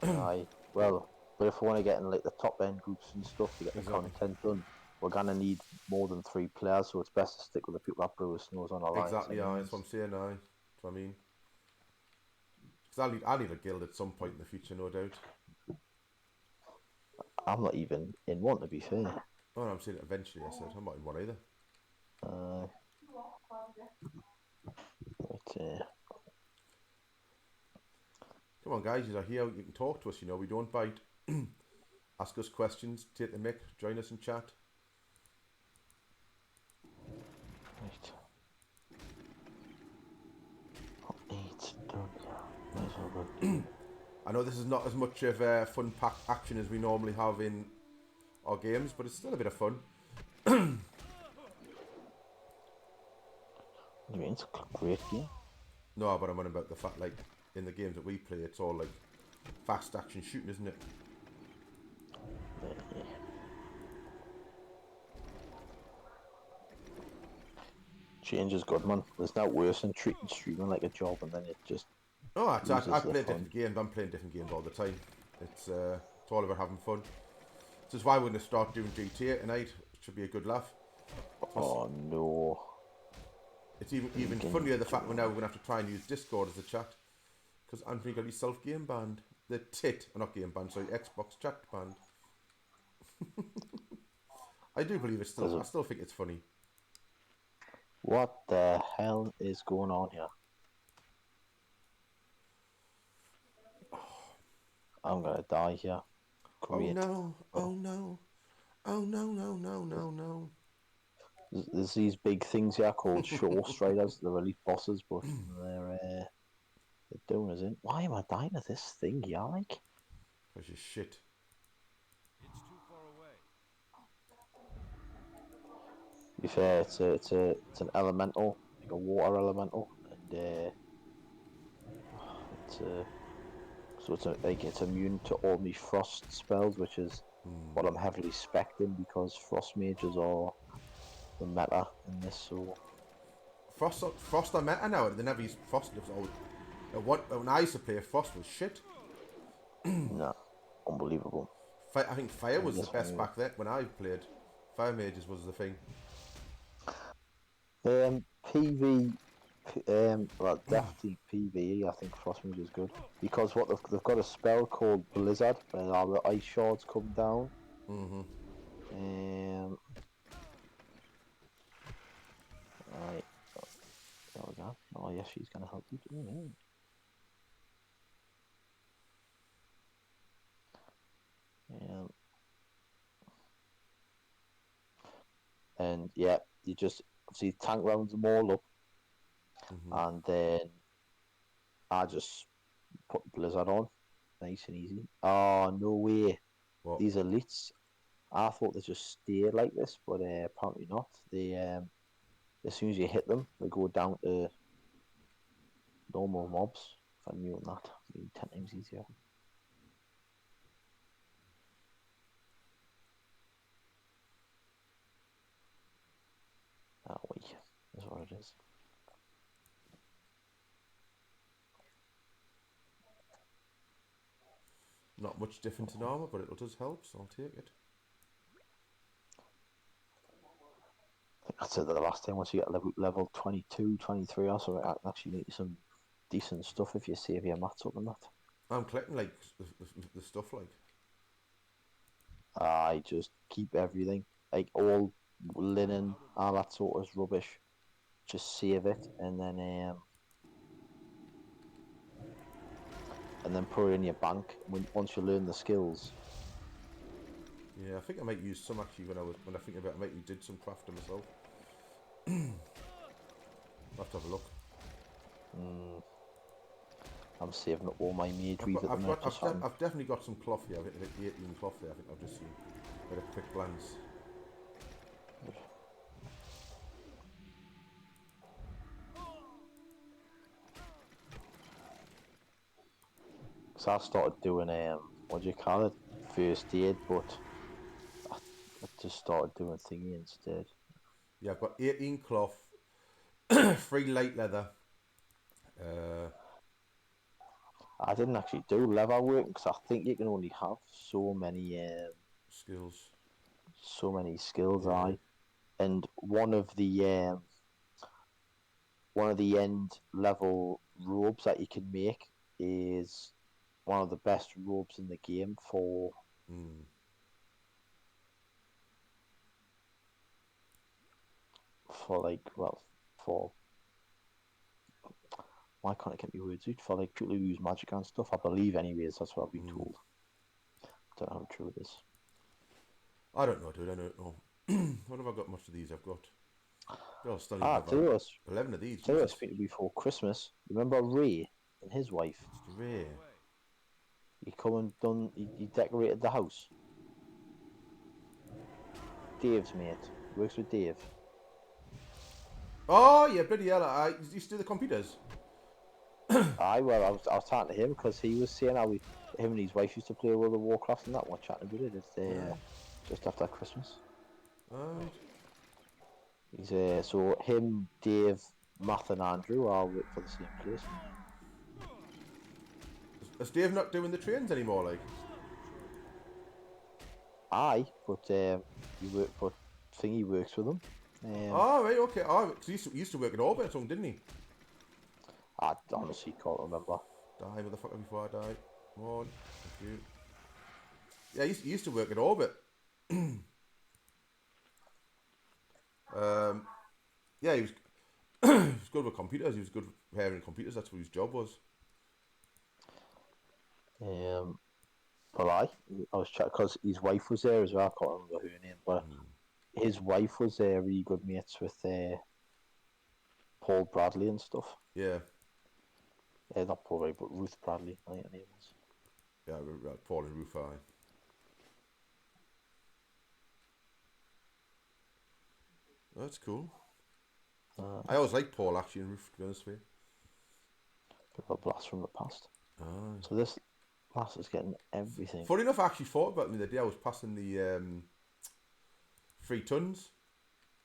aye, well, but if we want to get in like the top end groups and stuff to get the content done, we're gonna need more than 3 players, so it's best to stick with the people that Brewers knows on Alliance. Exactly, yeah, that's what I'm saying. That's what I mean. Because I'll need a guild at some point in the future, no doubt. I'm not even in one, to be fair. Oh, no, I'm saying it eventually. I said I'm not in one either. But Come on, guys, you're here. You can talk to us. You know, we don't bite. Ask us questions. Take the mic. Join us in chat. right. It's done. Might as well go. I know this is not as much of a fun-packed action as we normally have in our games, but it's still a bit of fun. What do you mean? It's a great game. No, but I'm on about the fact, like, in the games that we play, it's all, like, fast action shooting, isn't it? Yeah. Change is good, man. There's no worse than treating streaming like a job and then it just... Oh, I loses play the fun. different games. I'm playing different games all the time. It's all about having fun. This is why we're going to start doing GTA tonight. It should be a good laugh. Oh, no. It's even funnier the fact we're now going to have to try and use Discord as a chat. Because Anthony got his self-game banned. The not game banned, sorry, Xbox chat banned. I do believe it's still, I still think it's funny. What the hell is going on here? I'm gonna die here. Great. Oh no, oh no, oh no, no, no, no, no. There's these big things here called Shore Striders. They're elite bosses, but they're doing us in. Why am I dying to this thing, yeah, like? Because you're shit. It's too far away. To be fair, it's an elemental, like a water elemental, and it's immune to all my frost spells, which is what I'm heavily spec'ing because frost mages are the meta in this. So Frost are meta now. They never use Frost. When I used to play, Frost was shit. no, unbelievable. I think Fire was the best back then when I played. Fire Mages was the thing. Well, definitely PvE. I think Frost Mage is good because what they've got a spell called Blizzard, where all the ice shards come down. yeah, she's gonna help you do it. Yeah. And yeah, you just obviously tank rounds them all up, and then I just put Blizzard on, nice and easy. Oh no way! What? These elites, I thought they just stayed like this, but apparently not. They as soon as you hit them, they go down to normal mobs. If I knew that, it'd be 10 times easier. That way is what it is. Not much different in armor, but it does help, so I'll take it. I think I said that the last time. Once you get level 22, 23 or something, I can actually make you some decent stuff if you save your mats up and that. I'm collecting like the stuff like. I just keep everything, like all linen, all that sort of rubbish. Just save it and then put it in your bank. Once you learn the skills. Yeah, I think I might use some actually when I think about it. I might did some crafting myself. I'll have to have a look. I'm saving up all my mage weave at the minute. I've definitely got some cloth here. I've got like 18 cloth there. I think I've just seen at a quick glance. So I started doing what do you call it, first aid, but I just started doing thingy instead. Yeah, I've got 18 cloth, 3 light leather. I didn't actually do leather work because I think you can only have so many skills. Yeah. And one of the end level robes that you can make is one of the best robes in the game for why can't I get my words out? For like people who use magic and stuff, I believe anyways, that's what I've been told. Don't know how true it is. I don't know, dude, I don't know. What have I got much of these? I've got 11 of these. Tell you what, speaking before Christmas, remember Ray and his wife? Ray. He he decorated the house. Dave's mate. He works with Dave. Oh yeah, bloody hell! I used to do the computers. I was talking to him because he was saying how him and his wife used to play World of Warcraft and that. We're chatting about it. It's just after Christmas. Right. He's so him, Dave, Matt, and Andrew all work for the same place. Is Dave not doing the trains anymore? Like. But he works with them. Oh right, okay. Oh, because he used to work in Orbit or something, didn't he? I honestly can't remember. Die, motherfucker, before I die. Come on. Thank you. Yeah, he used to work at Orbit. Yeah, he was, he was good with computers. He was good with repairing computers. That's what his job was. But I was chatting because his wife was there as well. I can't remember her name, but his wife was really good mates with Paul Bradley and stuff. Yeah. Not Paul Bradley, but Ruth Bradley, I think her name was. Yeah, Paul and Ruth. That's cool. I always liked Paul actually and Ruth, to be honest with you. Bit of a blast from the past. Oh. So this lass is getting everything. Funny enough, I actually thought about me the day I was passing the 3 tons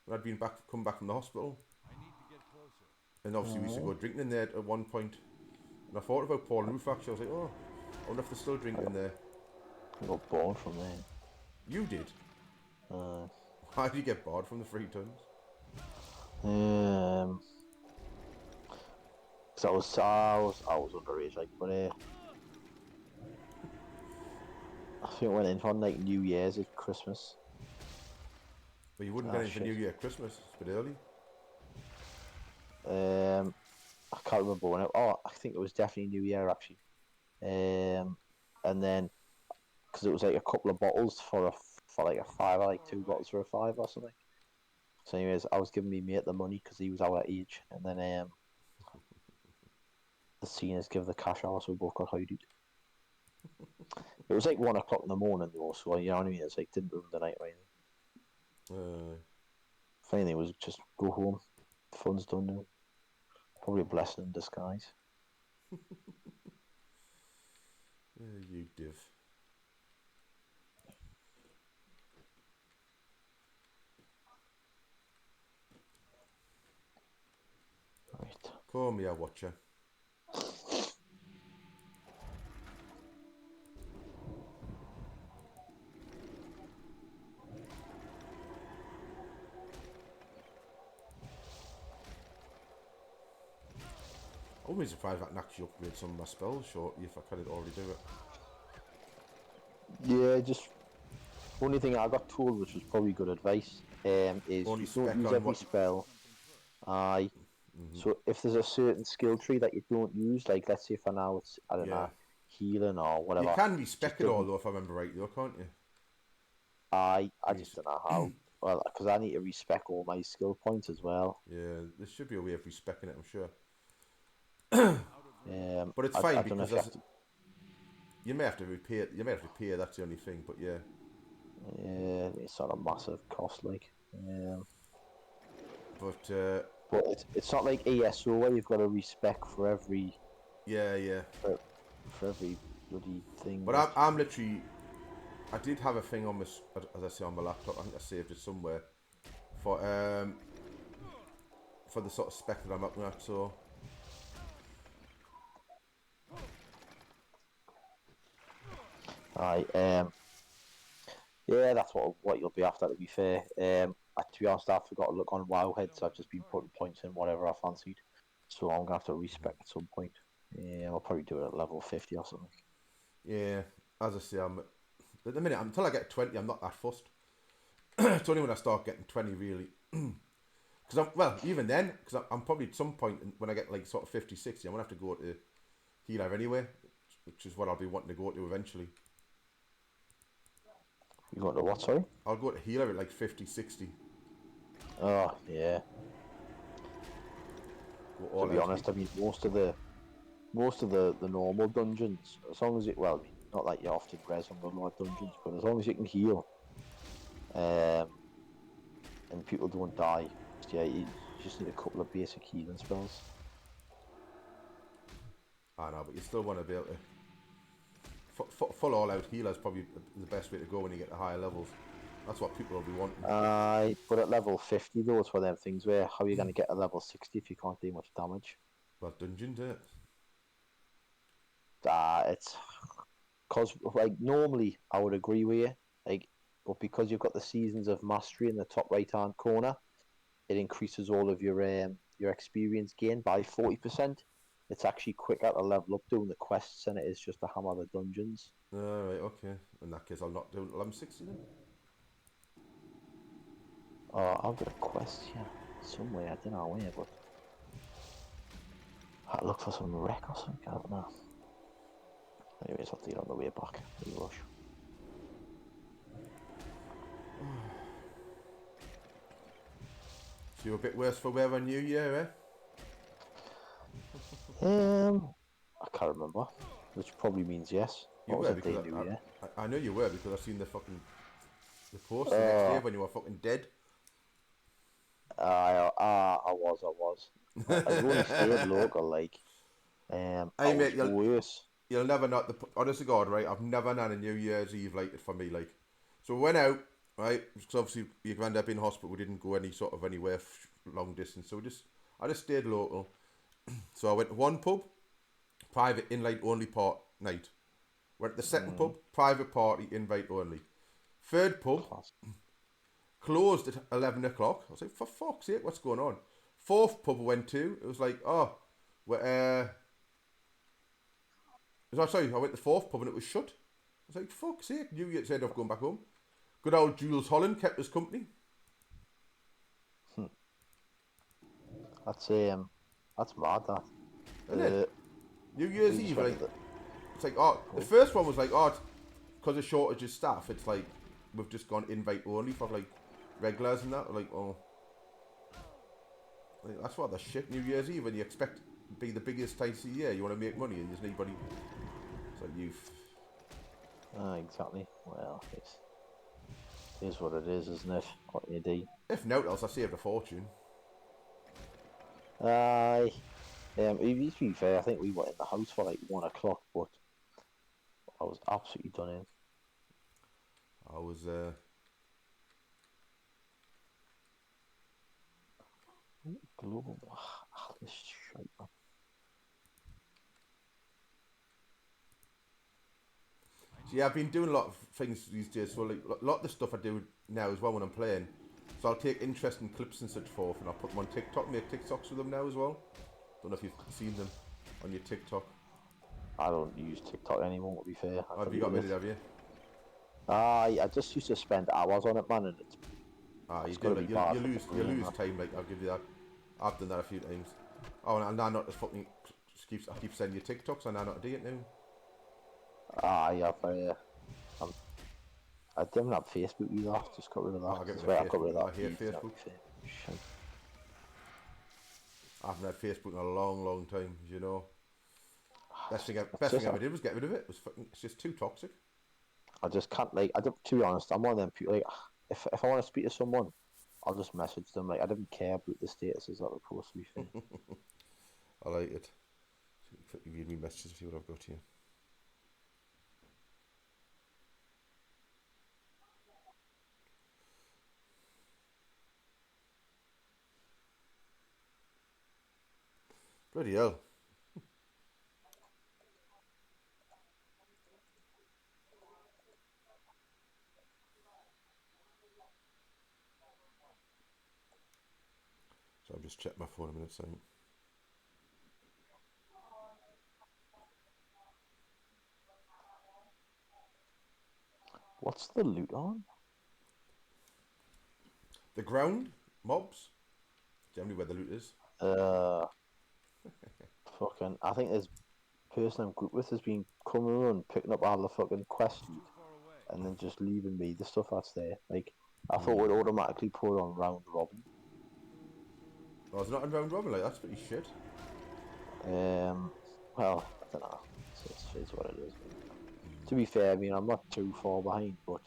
when I'd come back from the hospital. I need to get closer. And obviously we used to go drinking in there at one point. And I thought about Paul and Ruth actually. I was like, oh, I wonder if they're still drinking in there. I got bored from there. You did? How did you get bored from the 3 tons? Because I was underage, like, but I think I went in on like New Year's at Christmas. But you wouldn't get in for New Year, Christmas. It's a bit early. I I can't remember when. I think it was definitely New Year actually. And then because it was like a couple of bottles for like a fiver, like 2 bottles for a five or something. So, anyways, I was giving me mate the money because he was our age, and then the seniors give the cash out, so we both got hooded. It was like 1 o'clock in the morning though, so you know what I mean. It's like didn't ruin the night or anything. Funny thing was just go home. Fun's done now. Probably a blessing in disguise. You div. Right. Come here, watcher. I'm always surprised I can actually upgrade some of my spells shortly if I couldn't already do it. Yeah, just only thing I got told, which was probably good advice, is Only you don't spec use on every what? spell. Aye. So if there's a certain skill tree that you don't use, like let's say for now it's I don't Yeah. know healing or You whatever. can respec just it all doesn't- though, if I remember right though, can't you? I Yes. just don't know how. Well, because I need to respec all my skill points as well. Yeah, there should be a way of respecing it, I'm sure. But it's I fine don't know because if you have to. you may have to repair. You may have to repair. That's the only thing. But yeah, Yeah, it's not a massive cost, like. but But it's not like ESO where you've got to respec for every yeah. for every bloody thing. But Like. I'm literally. I did have a thing on my, as I say, on my laptop. I think I saved it somewhere for the sort of spec that I'm looking at. So Aye, yeah, that's what you'll be after. To be fair, to be honest, I forgot to look on Wowhead, so I've just been putting points in whatever I fancied. So I'm gonna have to respec at some point. Yeah, I'll probably do it at level 50 or something. yeah, as I say, I'm at the minute until I get 20, I'm not that fussed. It's only when I start getting 20 really. Because even then, because I'm probably at some point when I get like sort of 50, 60, I'm gonna have to go to healer anyway, which is what I'll be wanting to go to eventually. You going to what? Sorry. I'll go to healer at like 50, 60. Oh yeah. Go To all be out. honest, I mean most of the normal dungeons, as long as it well, I mean, not like you often res on the lower dungeons, but as long as you can heal, and people don't die, yeah, you just need a couple of basic healing spells. I know, but you still want to be able to. Full all out healer is probably the best way to go when you get to higher levels. That's what people will be wanting. But at level 50 though, it's one of them things where how are you going to get a level 60 if you can't do much damage? Well, dungeons, isn't it? It's because like normally I would agree with you, like, but because you've got the seasons of mastery in the top right hand corner, it increases all of your experience gain by 40%. It's actually quicker to level up doing the quests than it is just to hammer the dungeons. Alright, okay. In that case, I'll not do it until I'm 60 then. I've got a quest here somewhere, I don't know where, but I look for some wreck or something, I don't know. Anyways, I'll do it on the way back. No rush. So you're a bit worse for wear on New Year, eh? I can't remember, which probably means yes. You What was were it, day because New Year? I know you were because I've seen the post the next day when you were fucking dead. I was. I only stayed local, like, I Hey was mate, worse. you'll never know. Honest to God, right? I've never known a New Year's Eve like it for me. Like, so we went out, right? Because obviously you ended up in hospital. We didn't go anywhere long distance. So I just stayed local. So I went to one pub, private invite only night. Went to the second pub, private party, invite only. Third pub, Class. closed at 11 o'clock. I was like, for fuck's sake, what's going on? Fourth pub I went to, it was like, I went to the fourth pub and it was shut. I was like, fuck's sake, New Year's ended up going back home. Good old Jules Holland kept us company. That's mad, that. Isn't it? New Year's we just Eve, went like, to it's like, oh, the first one was like, oh, because of shortage of staff, it's like, we've just gone invite only for, like, regulars and that. Like, oh, like, that's what the shit, New Year's Eve, when you expect to be the biggest time of the year, you want to make money, and there's nobody. It's like, exactly. Well, it is what it is, isn't it? What you do. if no else, I saved a fortune. Aye. To be fair, I think we were in the house for like 1 o'clock, but I was absolutely done in. I was, Global. This shite, man. so yeah, I've been doing a lot of things these days. So like a lot of the stuff I do now as well when I'm playing. So I'll take interesting clips and such forth, and I'll put them on TikTok, make TikToks with them now as well. Don't know if you've seen them on your TikTok. I don't use TikTok anymore, to be fair. Oh, have you got rid of it, have you? I just used to spend hours on it, man, and You it's do. got to Like be bad you for lose the you brain, lose man. time. Like I'll give you that. I've done that a few times. Oh, and I'm not just fucking. I keep sending you TikToks, and I'm not doing it now. Um, I didn't have Facebook either. I just got rid of that. Oh, I'll get That's rid of why I got rid of Facebook. that. I hate Facebook. Shite. I haven't had Facebook in a long, long time. As you know, best thing I Just, ever did was get rid of it. It was fucking. It's just too toxic. I just can't, like, I don't, to be honest, I'm one of them people, like, if I want to speak to someone, I'll just message them. Like, I don't care about the statuses that they're supposed to be fair. I like it. Quickly read me messages, see what I've got here. Bloody hell. So I'll just check my phone a minute, so. What's the loot on? The ground mobs. Generally where the loot is. Fucking, I think this person I'm group with has been coming around picking up all the fucking quest loot and then just leaving me the stuff that's there. Like, I thought we'd automatically put on round robin. Oh, it's not in round robin, like that's pretty shit. Well, I don't know. It's what it is. To be fair, I mean, I'm not too far behind, but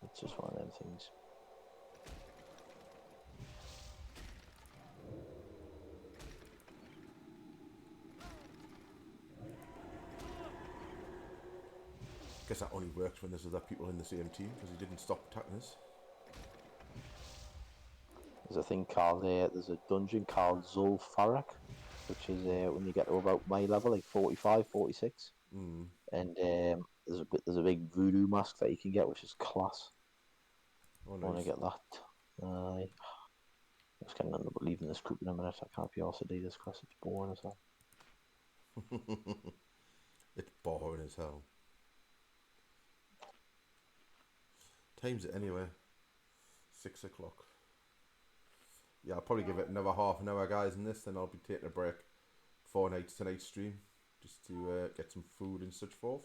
it's just one of them things. Guess that only works when there's other people in the same team because he didn't stop attacking us. There's a thing called, there's a dungeon called Zulfarak, which is when you get to about my level, like 45, 46. And there's a big voodoo mask that you can get, which is class. Oh, nice. I want to get that. I was kind of end up leaving this group in a minute. I can't be arsed to do this because it's boring as hell. It's boring as hell. Time's it anyway. 6 o'clock. Yeah, I'll probably give it another half an hour, guys, in this, then I'll be taking a break before tonight's stream, just to get some food and such forth.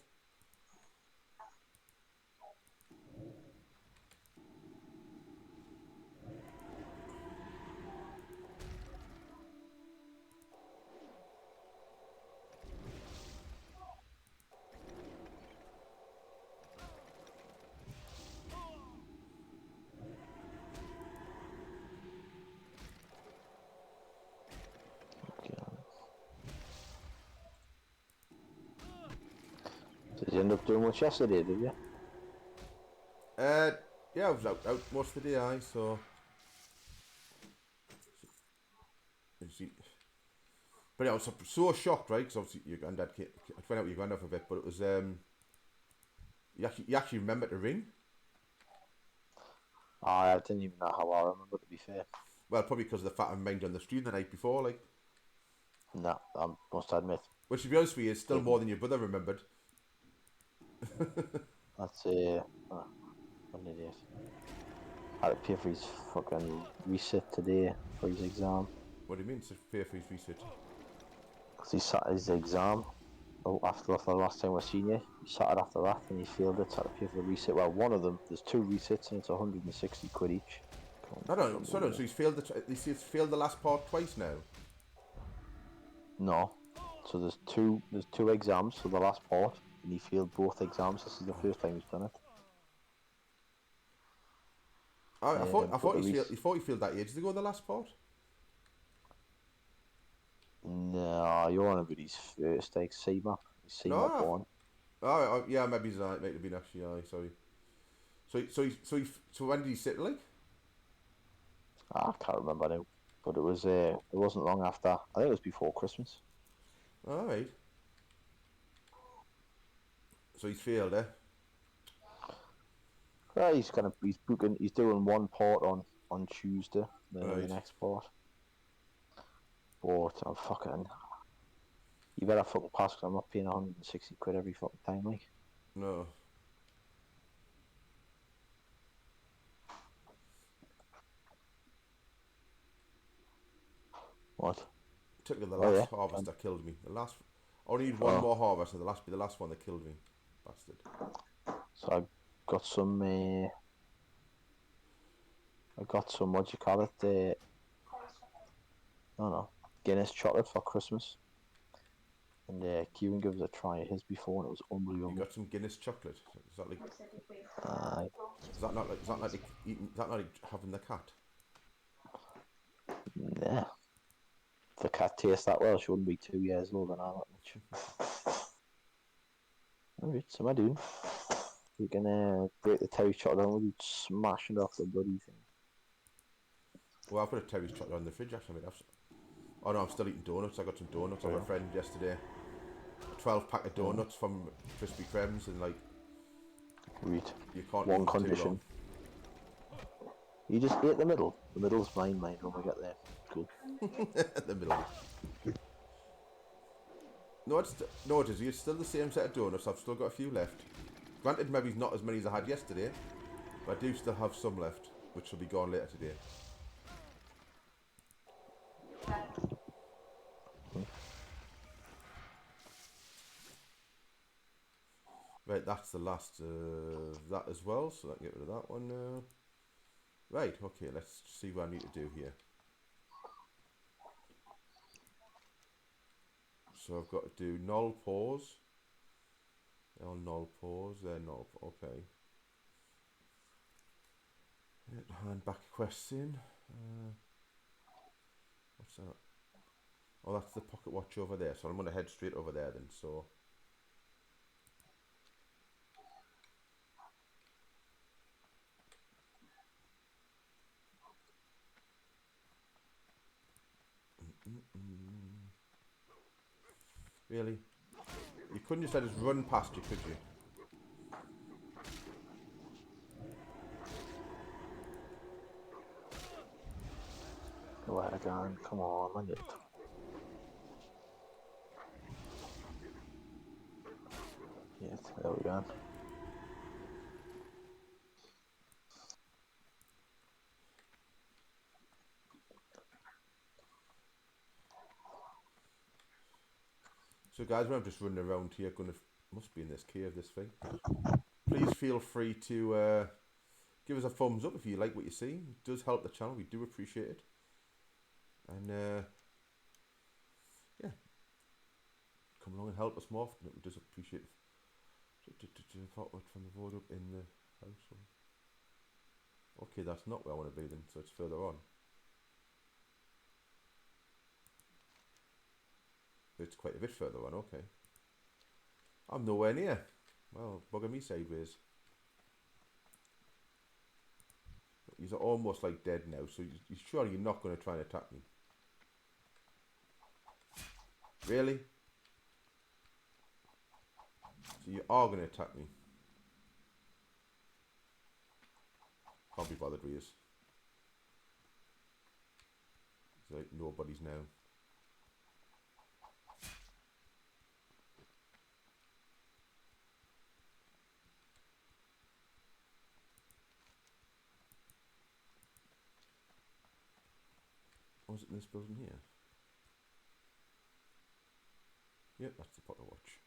Did you end up doing much yesterday, did you? Yeah, I was out most of the day, so. But yeah, I was so shocked, right? Because obviously your granddad came, I found out your granddad for a bit, but it was you actually remember to ring. I didn't even know how I remember, to be fair. Well, probably because of the fact I mind on the stream the night before, like. No, I must admit. Which, to be honest with you, is still more than your brother remembered. That's an idiot. I had to pay for his fucking reset today for his exam. What do you mean, it's a fair for his research? he sat his exam after the last time we seen you. He sat it after that and he failed it. Had to pay for the resit. Well, one of them, there's 2 resits and it's 160 quid each. I don't know. So he's failed he's failed the last part twice now. No. So there's two exams for the last part, and he failed both exams. This is the first time he's done it. I thought he failed that ages ago. The last part. No, you're on about his first CMAP. His CMAP one. Oh, yeah, maybe he's right. Might have been actually. Sorry. So when did he sit like? I can't remember now, but it wasn't long after. I think it was before Christmas. All right. So he's failed, eh? Yeah, he's booking. He's doing one part on Tuesday, then Right. the next part. But I'm fucking. You better fucking pass, because I'm not paying 160 quid every fucking time, like. No. What? It took the last harvest that killed me. The last. I only need one more harvest, and the last one that killed me, bastard. So I got some. What do you call it? I don't know, Guinness chocolate for Christmas. And Kieran gave us a try of his before, and it was unbelievable. You got some Guinness chocolate. Is that like? Is that not like eating? Is that not like having the cat? Yeah. If the cat tastes that well, she wouldn't be 2 years old and all that much. Alright, so what am I doing? We can break the Terry chocolate down, we'll be smashing off the bloody thing. Well, I've got a Terry's chocolate in the fridge actually. Oh no, I'm still eating donuts. I got some donuts. I got a friend yesterday. A 12-pack of donuts from Krispy Kremes, and like. Right. You can't. One condition. You just ate the middle. The middle's mine when we get there. Cool. The middle. No, it is. It's still the same set of donuts. I've still got a few left. Granted, maybe not as many as I had yesterday, but I do still have some left, which will be gone later today. Right, that's the last that as well, so I can get rid of that one now. Right, okay, let's see what I need to do here. So I've got to do null pause. Null pause, null, okay. Hand back quests in. What's that? Oh, that's the pocket watch over there, so I'm going to head straight over there then, so. Really? You couldn't just let us run past you, could you? Go ahead again, come on, man. Yes, there we go. So guys, when I'm just running around here, must be in this cave, this thing. Please feel free to give us a thumbs up if you like what you see. It does help the channel. We do appreciate it. And yeah, come along and help us more. We just appreciate it. From the road up in the house. Okay, that's not where I want to be then, so it's further on. It's quite a bit further on, okay. I'm nowhere near. Well, bugger me sideways. He's almost like dead now, so surely you're not going to try and attack me. Really? So you are going to attack me? Can't be bothered with this. It's like nobody's now. Was it in this building here? Yep, that's the Potter Watch.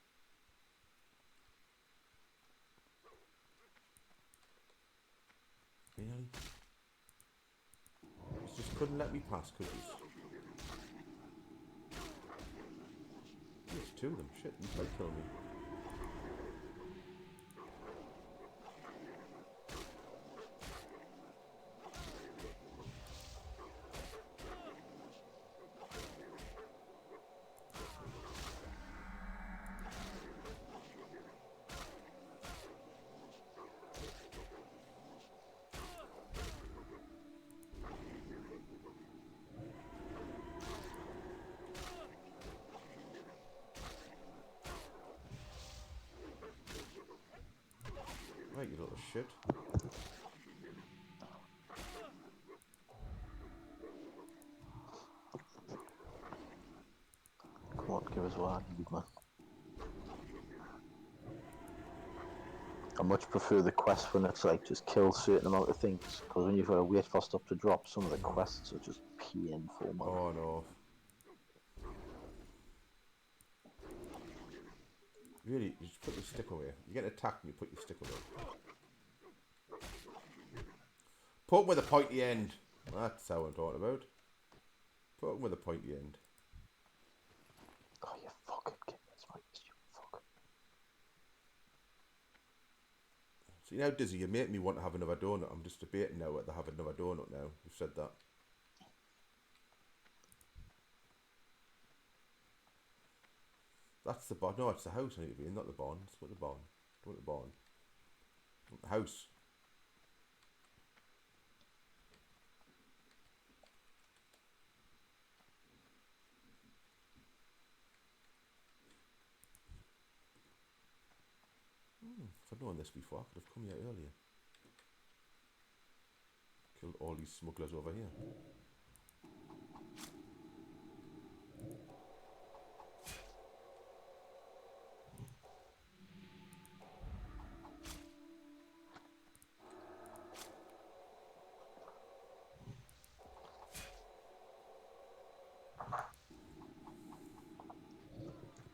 Really? You just couldn't let me pass, could you? There's two of them. Shit, you tried killing me. Right, you little shit. Come on, give us what I need, man. I much prefer the quest when it's like just kill certain amount of things, because when you've got to wait for stuff to drop, some of the quests are just painful, man. Oh no. Really, you just put your stick away. You get attacked and you put your stick away. Put 'em with a pointy end. That's how I'm talking about. Put 'em with a pointy end. Oh, you fucking kid, that's my you fuck. See now, Dizzy, you make me want to have another donut. I'm just debating now whether to have another donut now. You've said that. That's the barn. No, it's the house I need to be in, not the barn. It's what the barn. What the barn. The house. If I'd known this before, I could have come here earlier. Killed all these smugglers over here.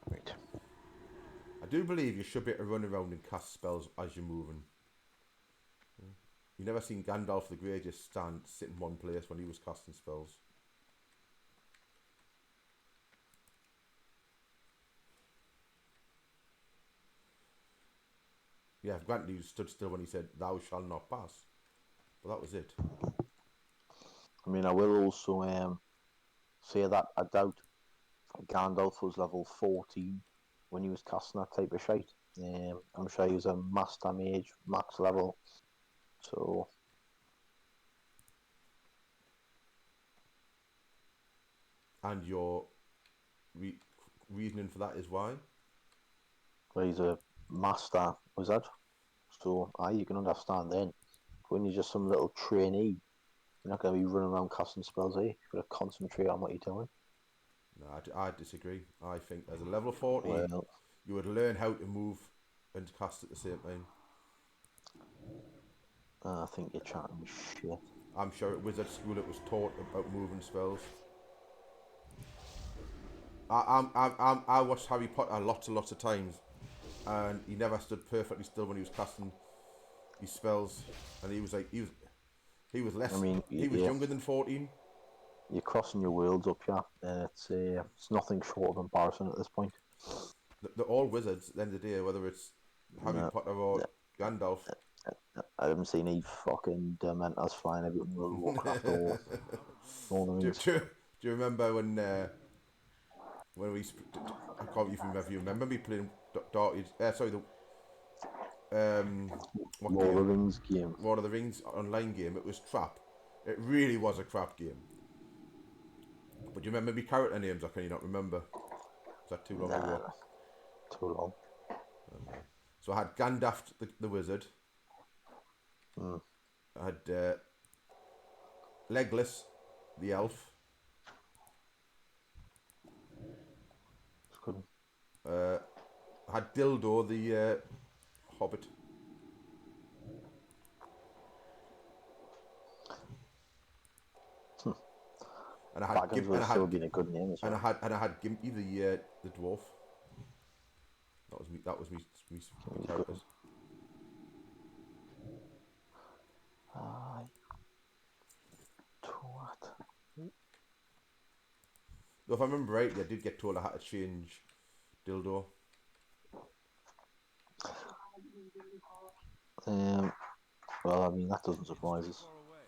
Right. I do believe you should be able to run around and cast spells as you're moving. You never seen Gandalf the Grey just sit in one place when he was casting spells. Yeah, granted he stood still when he said, "Thou shalt not pass." But that was it. I mean, I will also say that I doubt Gandalf was level 14 when he was casting that type of shite. I'm sure he was a master mage, max level. So, And your reasoning for that is why? well, he's a master wizard. So, you can understand then. When you're just some little trainee, you're not going to be running around casting spells, eh? You've got to concentrate on what you're doing. No, I disagree. I think as a level 14, Well, you would learn how to move and cast at the same time. I think you're chatting shit. I'm sure at Wizard School it was taught about moving spells. I watched Harry Potter lots and lots of times, and he never stood perfectly still when he was casting his spells, and he was less. I mean, He was younger than 14. you're crossing your worlds up here, and it's nothing short of embarrassing at this point. They're all wizards at the end of the day, whether it's Harry No, Potter or Gandalf. I haven't seen any fucking Dementors flying everywhere in World of Warcraft or Lord of the Rings. Do you remember when we? I can't even remember. You remember me playing what Lord of the game? Rings game. Lord of the Rings online game. It was crap. It really was a crap game. But do you remember me character names, or can you not remember? Is that too long ago? Too long. Okay. So I had Gandalf the wizard. I had Legolas the elf. It's good. I had Dildo the hobbit. And I had Baggins would have still been a good name as well. and I had Gimpy the dwarf. me He's characters. Aye. Twat. Though if I remember rightly, I did get told I had to change dildo. Well, I mean, that doesn't surprise Too us. far away.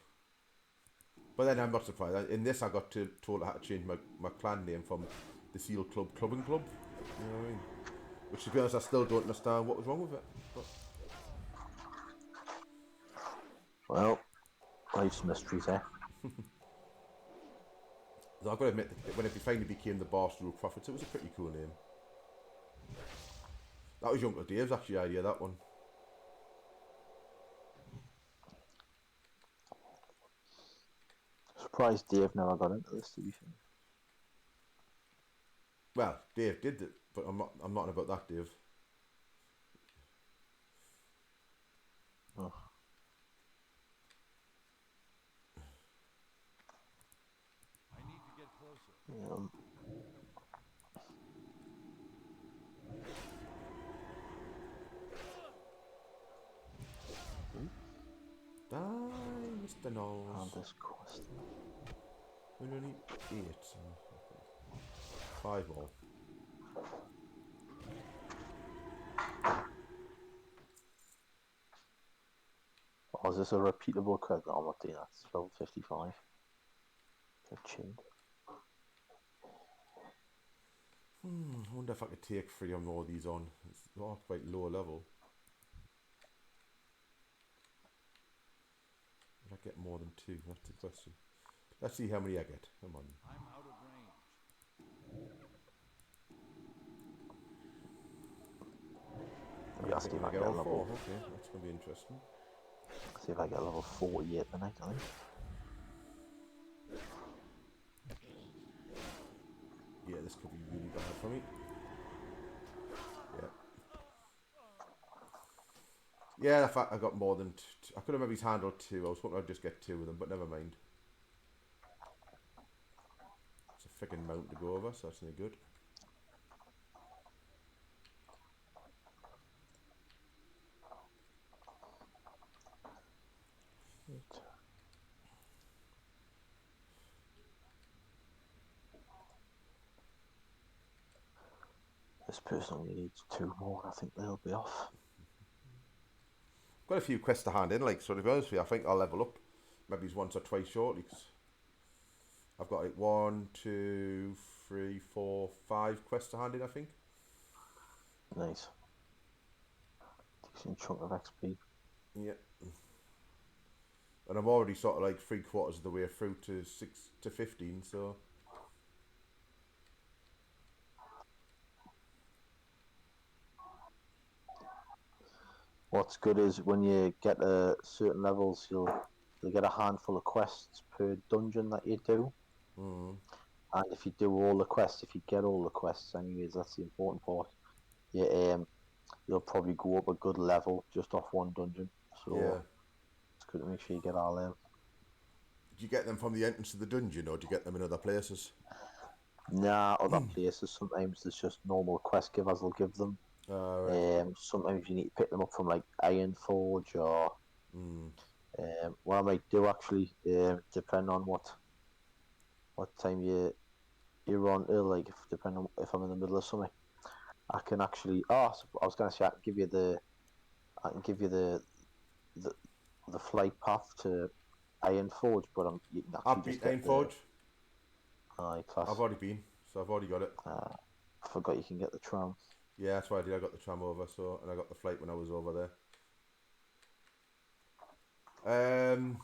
But then I'm not surprised. In this, I got told I had to change my clan name from the Seal Club Clubbing Club. You know what I mean? Which, to be honest, I still don't understand what was wrong with it. But Well, life's mysteries, eh? though I've got to admit, that when it finally became the Barstool Prophets, it was a pretty cool name. That was Uncle Dave's actually idea, that one. Surprised Dave never got into this, to be fair. Well, Dave did it, but I'm not about that, Dave. Oh. I need to get closer. Die, Mr. And Knowles. this quest. We only need 8, so 5 more. Oh, is this a repeatable quest? No, I'm not doing that. It's level 55. Get chinned. I wonder if I could take 3 or more of these on. It's all quite low level. Would I get more than 2? That's the question. Let's see how many I get. Come on. I'm out of range. Yeah, see if I get get all level. 4. Okay, that's going to be interesting. See if I get level 48 tonight, I think. Yeah, this could be really bad for me. Yeah. Yeah, the fact I got more than... I could have maybe handled 2. I was hoping I'd just get 2 of them, but never mind. It's a freaking mountain to go over, so that's no good. Right. This person only needs 2 more, I think they'll be off. Got a few quests to hand in, like, so to be honest with you, I think I'll level up maybe once or twice shortly, because I've got like 1, 2, 3, 4, 5 quests to hand in, I think. Nice. Decent chunk of XP. Yeah. And I'm already sort of like 3/4 of the way through to 6 to 15, so... What's good is when you get to certain levels, you'll get a handful of quests per dungeon that you do. And if you do all the quests, if you get all the quests anyways, that's the important part. You'll probably go up a good level just off one dungeon. So Yeah. it's good to make sure you get all them. Do you get them from the entrance to the dungeon, or do you get them in other places? Nah, other places, sometimes there's just normal quest givers will give them. Right. Sometimes you need to pick them up from like Iron Forge or what I might do actually, depending on what time you're on to, like depending on if I'm in the middle of something, I can actually. Oh, I was gonna say I can give you the the flight path to Iron Forge, but you can actually I've just beat get the Forge. class. I've already been, so I've already got it. I forgot you can get the tram. Yeah, that's what I did. I got the tram over, so, and I got the flight when I was over there. I need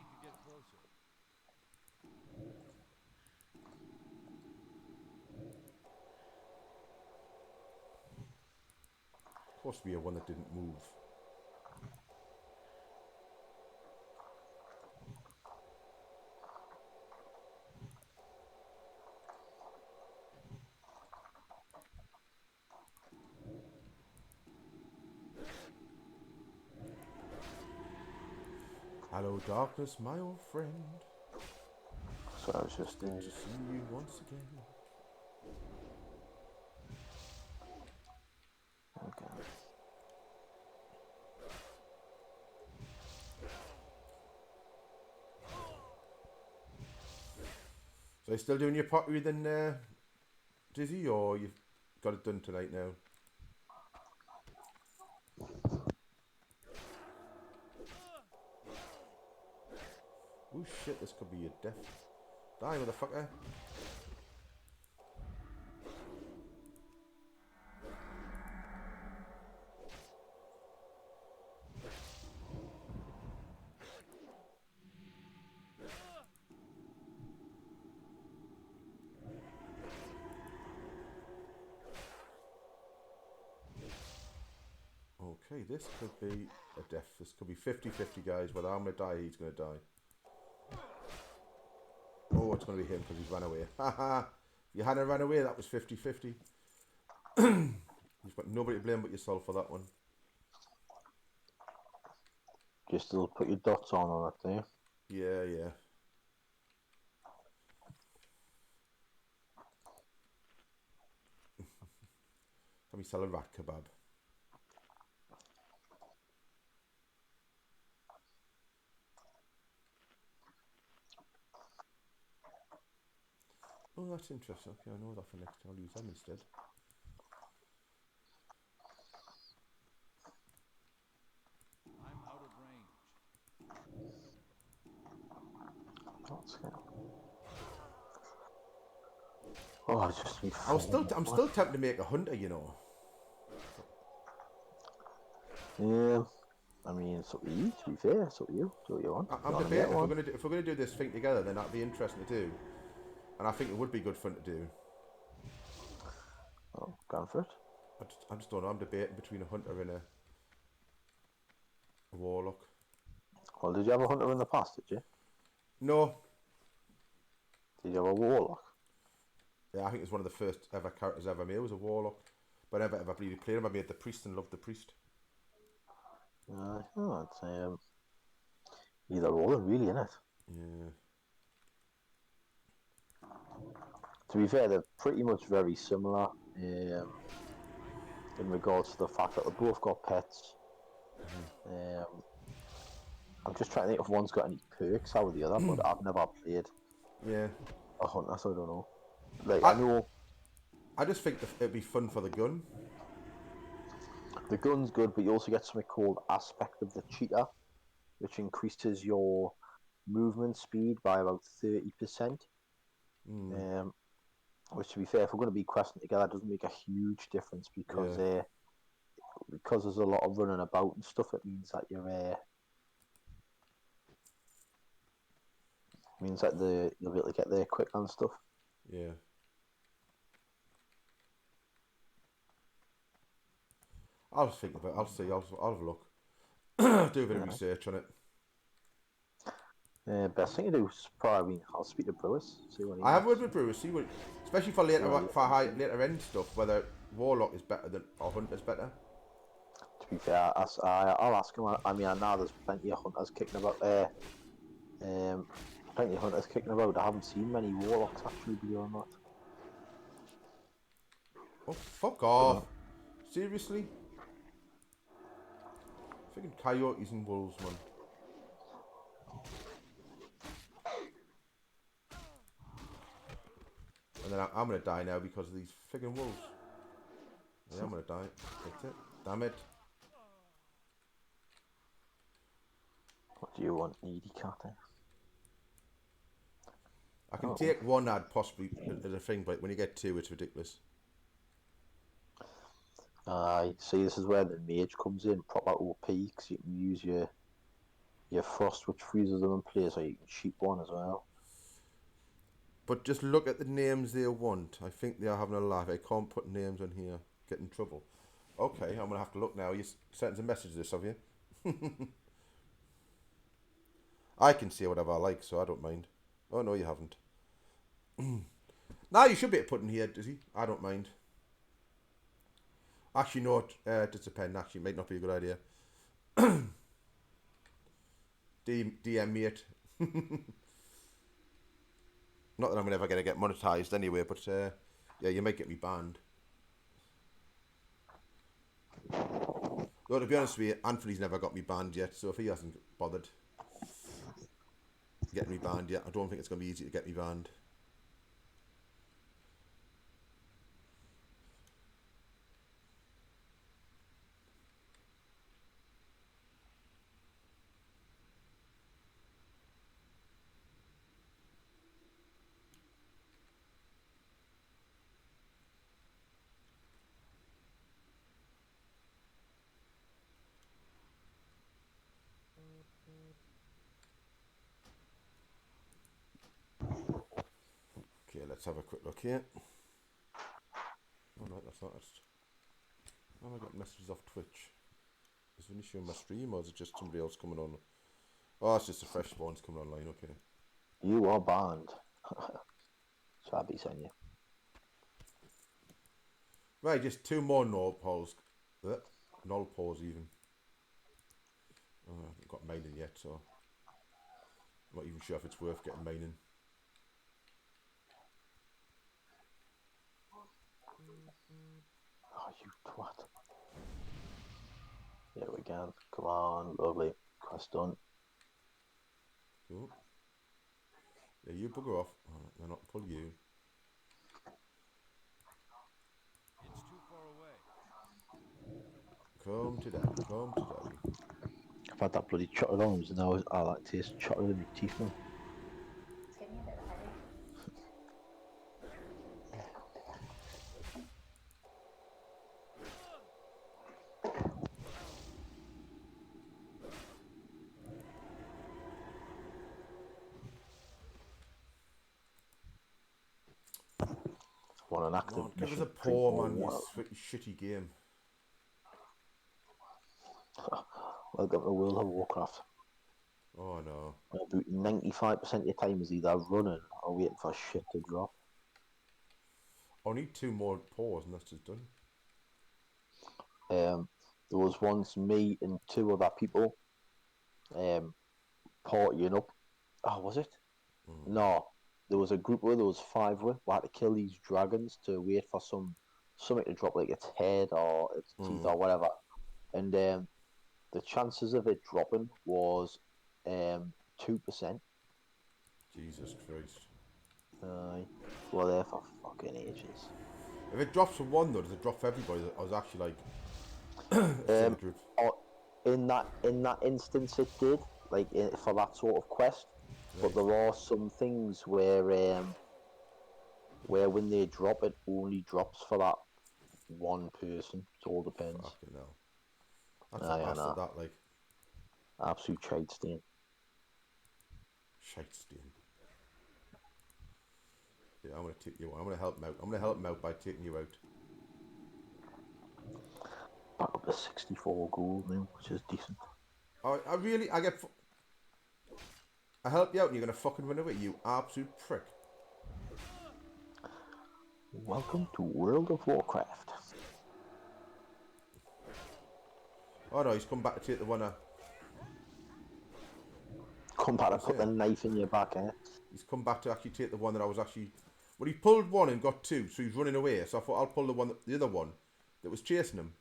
to get closer. Supposed to be a one that didn't move. . 'Cause Hello, darkness, my old friend. So I was just Good to see you once again. okay. So you still doing your pottery then, Dizzy, or you've got it done tonight now? Oh shit, this could be your death. Die, motherfucker. Okay, this could be a death. This could be 50-50, guys. Whether I'm going to die, he's going to die. Oh, it's going to be him because he's run away. Haha. If you hadn't run away, that was 50-50. You've got nobody to blame but yourself for that one. Just still put your dots on it there. Yeah, yeah. Let me sell a rat kebab. Oh, that's interesting. Okay, I know that for next time. I'll use them instead. I'm out of range. That's it. Oh, I just need I'm four. still tempted to make a hunter, you know. Yeah. I mean, it's up to you, to be fair. It's up to you. Do what you want. I'm You wanna debating get one? if we're gonna do this thing together, then that'd be interesting to do, and I think it would be good fun to do. Oh, going for it. I just don't know. I'm debating between a hunter and a warlock. Well, did you have a hunter in the past, did you? No, Did you have a warlock? yeah, I think it's one of the first ever characters I ever made was a warlock, but I never ever really played him. I made the priest and loved the priest. Oh, I'd say either or, really, innit? Yeah, To be fair, they're pretty much very similar in regards to the fact that they both got pets. I'm just trying to think if one's got any perks out of the other, but I've never played yeah. a hunter, so I don't know. Like, I I know I just think it'd be fun for the gun. the gun's good, but you also get something called Aspect of the Cheetah, which increases your movement speed by about 30%. Which, to be fair, if we're going to be questing together, doesn't make a huge difference because Yeah, because there's a lot of running about and stuff. It means that you'll be able to get there quick and stuff. yeah. I'll think about it. I'll see. I'll have a look. Do a bit of research on it. Best thing to do is probably I'll speak to Brewis, see what he I have wants. word with Brewers, see what, especially for later end stuff, whether warlock is better than or hunter's better. To be fair, I'll ask him. I mean, I know there's plenty of hunters kicking about there. Plenty of hunters kicking about. I haven't seen many warlocks actually, believe it or not. Oh, fuck off! Seriously? Freaking coyotes and wolves, man. And then I'm gonna die now because of these freaking wolves. Yeah, I'm gonna die. That's it. Damn it. What do you want, needy cat? I can take one ad possibly as a thing, but when you get two, it's ridiculous. See, this is where the mage comes in, proper OP, because you can use your frost, which freezes them in place, or you can sheep one as well. But just look at the names they want. I think they are having a laugh. I can't put names on here. Get in trouble. Okay, I'm gonna have to look now. You sent a message this, have you? I can say whatever I like, so I don't mind. Oh no, you haven't. Now you should be able to put in here, does he? I don't mind. Actually, no, it does depend. Actually, it might not be a good idea. DM me it. Not that I'm ever going to get monetized anyway, but yeah, you might get me banned. Though, to be honest with you, Anthony's never got me banned yet, so if he hasn't bothered getting me banned yet, I don't think it's going to be easy to get me banned. Okay, let's have a quick look here. Oh no, that's not it. Oh, I got messages off Twitch. Is it only showing my stream, or is it just somebody else coming on? Oh, it's just a fresh spawns coming online, okay. You are banned. So I'll be saying you. Right, just 2 more null polls. Null polls even. Oh, I haven't got mining yet, so I'm not even sure if it's worth getting mining. Oh, you twat. There we go. Come on, lovely. Quest done. Cool. Yeah, you bugger off. Oh, they're not pull you. It's too far away. Come to daddy, come to daddy. I've had that bloody chocolate arms and now I like taste chocolate in my teeth now. It's giving me a bit of a headache. Want an active Come on, give us mission. a Drink paw, more man, you water. shitty game. Welcome to World of Warcraft. Oh no. About 95% of your time is either running or waiting for shit to drop. I need 2 more paws and that's just done. There was once me and 2 other people partying up. Oh, was it? No. There was a group where there was 5 of us. We had to kill these dragons to wait for something to drop, like its head or its teeth or whatever. And the chances of it dropping was 2%. Jesus Christ. We're there for fucking ages. If it drops for 1 though, does it drop for everybody? I was actually like saying the truth. In that instance, it did, like for that sort of quest. But there are some things where when they drop, it only drops for that one person. It all depends. Fucking hell. That's a bastard, that, like. Absolute shite stain. Shite stain. Yeah, I'm gonna take you out. I'm gonna help him out. I'm gonna help him out by taking you out. Back up to 64 gold now, which is decent. I help you out and you're gonna fucking run away, you absolute prick. Welcome to World of Warcraft. Oh no, he's come back to take the one. Come back to put the knife in your back, eh? He's come back to actually take the one that I was actually. Well, he pulled 1 and got 2, so he's running away. So I thought I'll pull the other one that was chasing him,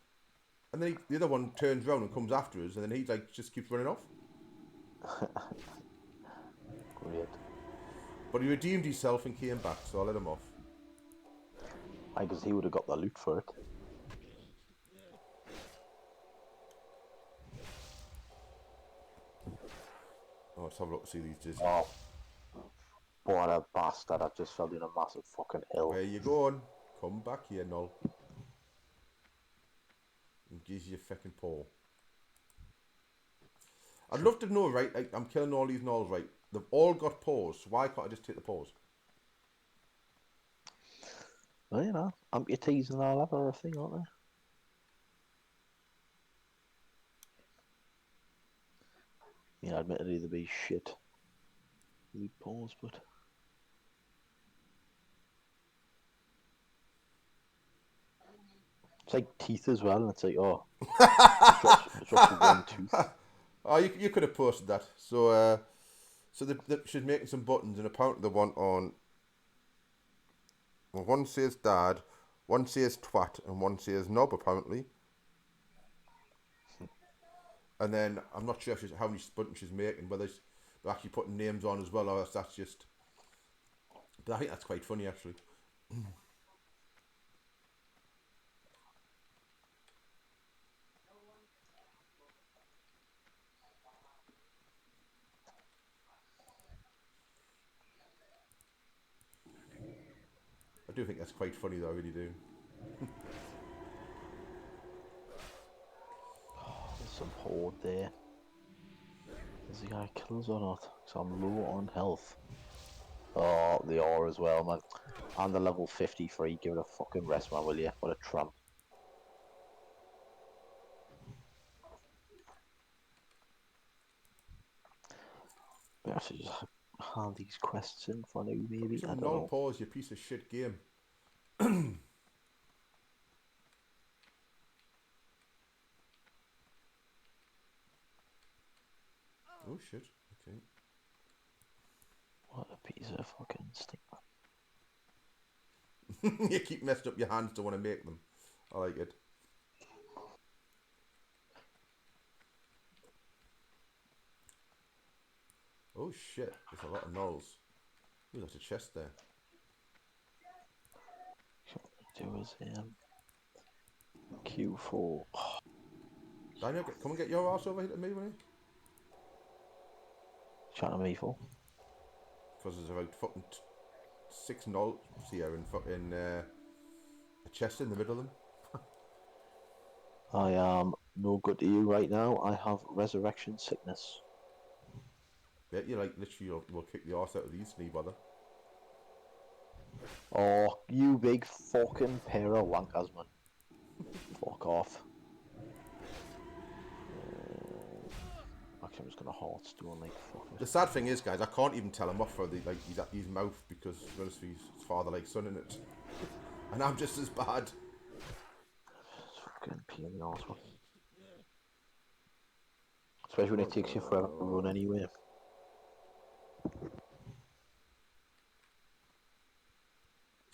and then the other one turns around and comes after us, and then he like just keeps running off. Great. But he redeemed himself and came back, so I let him off. I guess he would have got the loot for it. Oh, let's have a look to see these dizzy. Oh, what a bastard! I just fell in a massive fucking hill. Where you going? Come back here, Null. And gives you a fucking paw. I'd love to know, right? Like, I'm killing all these Nulls, right? They've all got paws, so why can't I just take the paws? Well, you know, amputees and all that are a thing, aren't they? Yeah, admittedly, they'd be shit. Loot paws, but. It's like teeth as well, and it's like, oh, drops one tooth. Oh, you could have posted that. So she's making some buttons, and apparently the one on, well, one says dad, one says twat, and one says knob apparently. And then I'm not sure if how many buttons she's making, whether they're actually putting names on as well, or if that's just. But I think that's quite funny actually. I do think that's quite funny though, I really do. There's some horde there. Is the guy kills or not? Because I'm low on health. Oh, they are as well, man. And the level 53. Give it a fucking rest, man, will you? What a tramp. We have to just hand these quests in for now, maybe. I don't Null know. pause, you piece of shit game. Oh shit. Okay. What a piece of fucking stink. You keep messing up your hands to want to make them. I like it. Oh shit, there's a lot of nulls. Ooh, there's a chest there. Do is Q4. Daniel, come and get your ass over here to me, will you? Chatting to me for. Because there's about fucking 6 nulls here and fucking a chest in the middle of them. I am no good to you right now. I have resurrection sickness. Bet you like literally will kick the arse out of these, need bother. Oh, you big fucking pair of wankers, man. Fuck off. Actually, I'm just gonna halt stone like fuck it. The sad thing is, guys, I can't even tell him off for the like his mouth because honestly, his father like son in it, and I'm just as bad. It's fucking pain in the arse, man. Especially when it takes you forever to run anyway.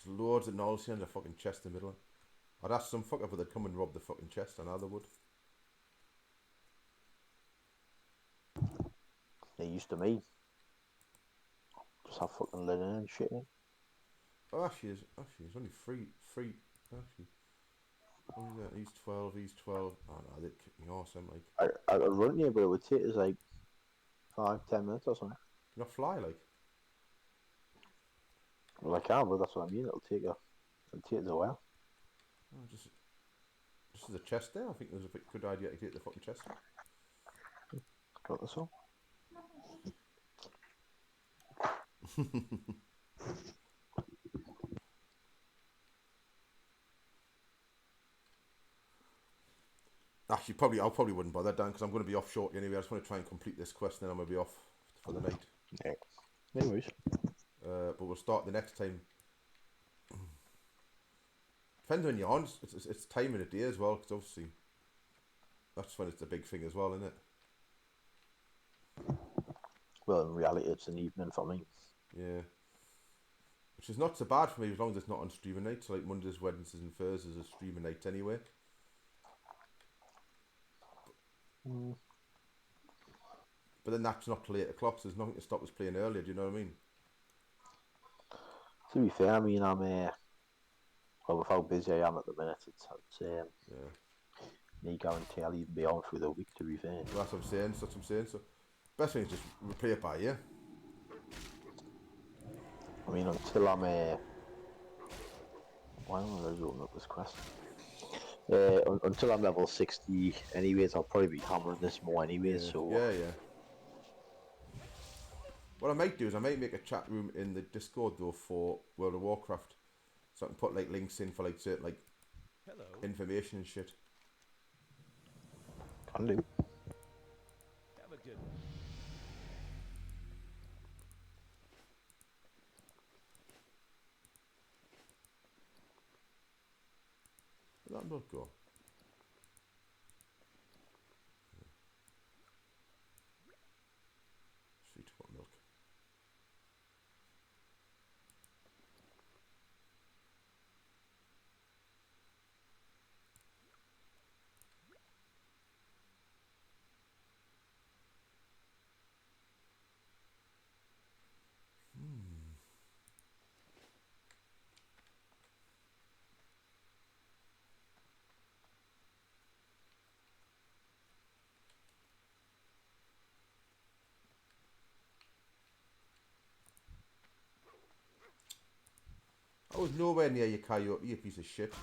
There's loads of nulls here in the fucking chest in the middle. I'd ask some fucker if they'd come and rob the fucking chest, and I would. They used to me. Just have fucking linen and shit in. Oh, actually, it's only three. Actually, what is that? He's 12. He's 12. Oh no, they'd kick me arse. I'm like, I could run you, but it would take us like 5-10 minutes or something. you not fly like. Well, I can, but that's what I mean. It'll take us a while. Oh, just as a chest there. I think it was a good idea to get the fucking chest. Got this one. Actually, I probably wouldn't bother, Dan, because I'm going to be off shortly anyway. I just want to try and complete this quest, and then I'm going to be off for the night. Yeah. Anyways. But we'll start the next time. Depends when you're on. It's time of the day as well, because obviously that's when it's the big thing as well, isn't it? Well, in reality, it's an evening for me. Yeah. Which is not so bad for me as long as it's not on streaming nights. So like Mondays, Wednesdays, and Thursdays are streaming nights anyway. But then that's not till 8 o'clock, so there's nothing to stop us playing earlier. Do you know what I mean? To be fair, I mean, I'm well, with how busy I am at the minute, I'd say me guarantee I'll even be on through the week. To be fair, Well, that's what I'm saying. That's what I'm saying. So best thing is just play it by ear. I mean, until I'm why don't I open up this quest? Until I'm level 60, anyways, I'll probably be hammering this more anyways. Yeah. So Yeah. What I might do is I might make a chat room in the Discord though for World of Warcraft, so I can put like links in for like certain like Hello. information and shit. can do. Have a good one. Where'd that not go? I was nowhere near you, Coyote, you piece of shit.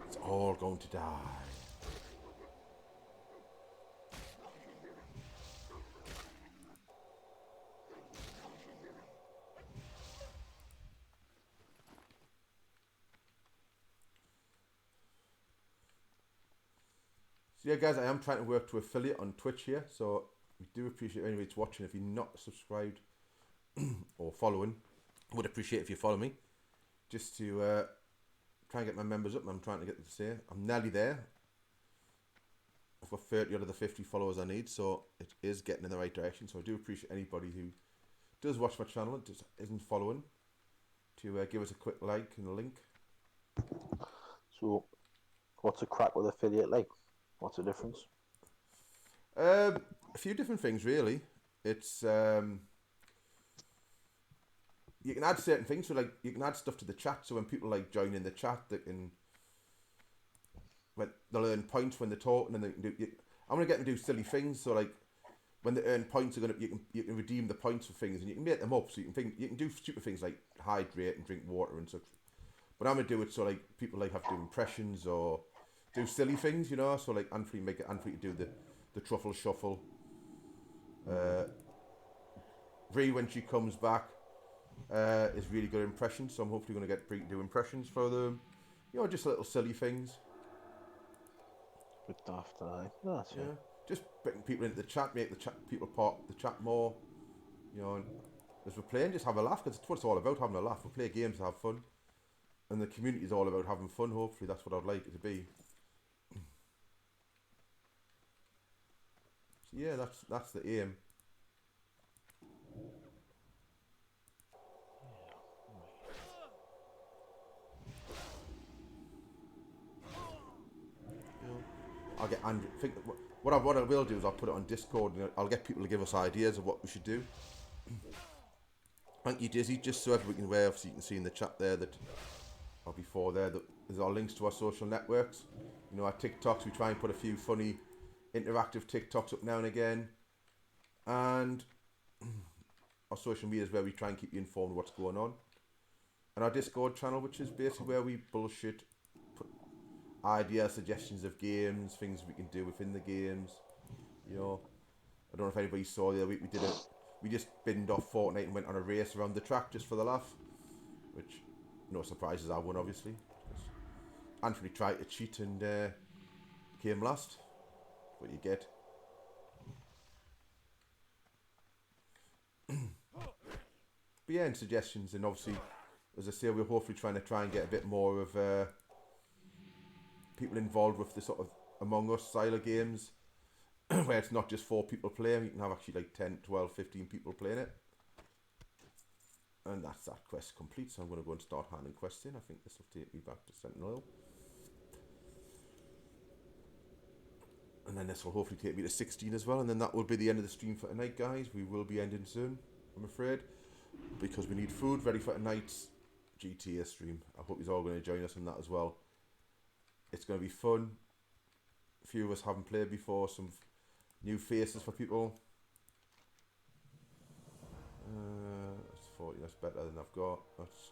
It's all going to die. So yeah, guys, I am trying to work to affiliate on Twitch here, so we do appreciate anybody that's watching. If you're not subscribed or following, I would appreciate if you follow me, just to try and get my members up. I'm trying to get to say I'm nearly there. I've got 30 out of the 50 followers I need, so it is getting in the right direction. So I do appreciate anybody who does watch my channel and just isn't following to give us a quick like and a link. So, what's a crack with affiliate like? What's the difference? A few different things, really. It's you can add certain things, so like you can add stuff to the chat. So when people like join in the chat, they can they'll earn points when they're talking, and they can do. I'm gonna get them to do silly things. So like when they earn points, you can redeem the points for things, and you can make them up. So you can do stupid things like hydrate and drink water and such. But I'm gonna do it so like people like have to do impressions or do silly things, you know. So like Anthony to do the truffle shuffle. Bree, when she comes back, is really good impressions. So I'm hopefully gonna get Bree to do impressions for them. You know, just little silly things. Bit daft, aye. That's Yeah, it. just bring people into the chat, make the chat people part of the chat more. You know, and as we're playing, just have a laugh. Because it's what it's all about, having a laugh. We play games to have fun, and the community is all about having fun. Hopefully, that's what I'd like it to be. So yeah, that's the aim. You know, I'll get Andrew. What I will do is I'll put it on Discord and I'll get people to give us ideas of what we should do. Thank you, Dizzy. Just so everybody can aware, so you can see in the chat there that, or before there, that there's our links to our social networks. You know, our TikToks. We try and put a few funny, interactive TikToks up now and again, and our social media is where we try and keep you informed of what's going on. And our Discord channel, which is basically where we bullshit, put ideas, suggestions of games, things we can do within the games. You know, I don't know if anybody saw the other week we just binned off Fortnite and went on a race around the track just for the laugh, which no surprises I won obviously. Anthony tried to cheat and came last. That's what you get. But yeah, and suggestions, and obviously, as I say, we're hopefully trying and get a bit more of people involved with the sort of Among Us style of games, where it's not just 4 people playing, you can have actually like 10, 12, 15 people playing it. And that's that quest complete, so I'm going to go and start handing quests in. I think this will take me back to Sentinel. And then this will hopefully take me to 16 as well, and then that will be the end of the stream for tonight, guys. We will be ending soon, I'm afraid, because we need food ready for tonight's GTA stream. I hope you're all going to join us on that as well. It's going to be fun. A few of us haven't played before, some new faces for people. That's 40, that's better than I've got. That's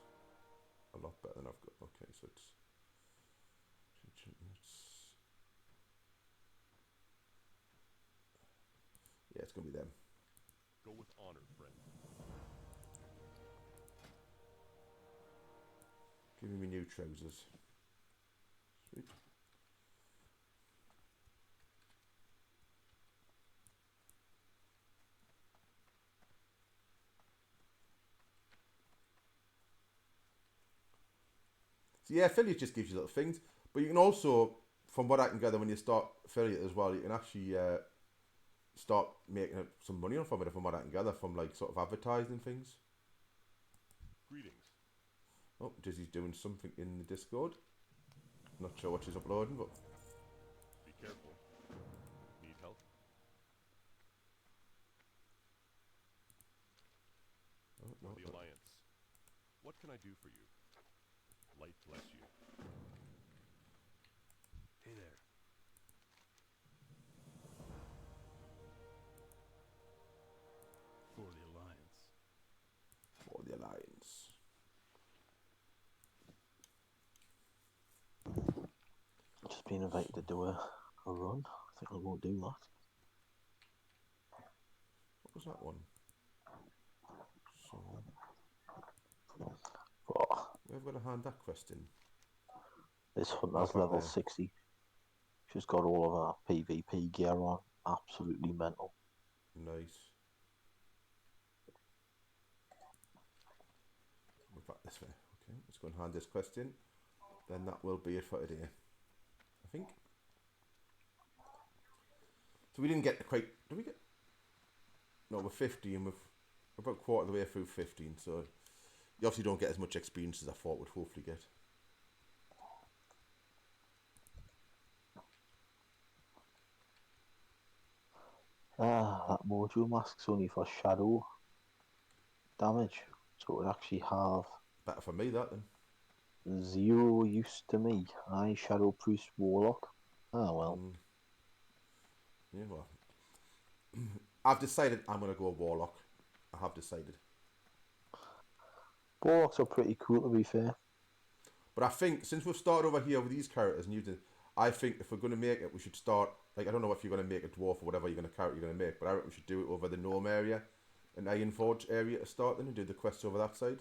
a lot better than I've got. Okay, so it's yeah, it's going to be them. Go with honor, friend. Give me new trousers. Sweet. So yeah, affiliate just gives you little things, but you can also, from what I can gather, when you start affiliate as well, you can actually start making some money from it. From what I can gather, from like sort of advertising things. Greetings. Oh, Dizzy's doing something in the Discord. Not sure what she's uploading, but Be careful. Need help? oh, no, For the no. Alliance. What can I do for you? Light bless you. Hey there. been invited to do a run. I think I'll go do that. What was that one? So But we've got to hand that quest in. this hunter's back level there. 60. She's got all of her PvP gear on. Absolutely mental. Nice. We're back this way. Okay, let's go and hand this quest in. Then that will be it for today, I think. So we didn't get quite. Did we get? No, we're 15. We're about a quarter of the way through 15. So you obviously don't get as much experience as I thought would hopefully get. That mojo mask's only for shadow damage, so it would actually have Better for me that then. 0 use to me. Shadow Priest Warlock. Oh well. Yeah, well. I've decided I'm going to go Warlock. I have decided. Warlocks are pretty cool, to be fair. But I think since we've started over here with these characters and using, I think if we're going to make it, we should start. Like I don't know if you're going to make a dwarf or whatever character you're going to make, but I reckon we should do it over the Gnome area, and Ironforge area to start then, and do the quests over that side.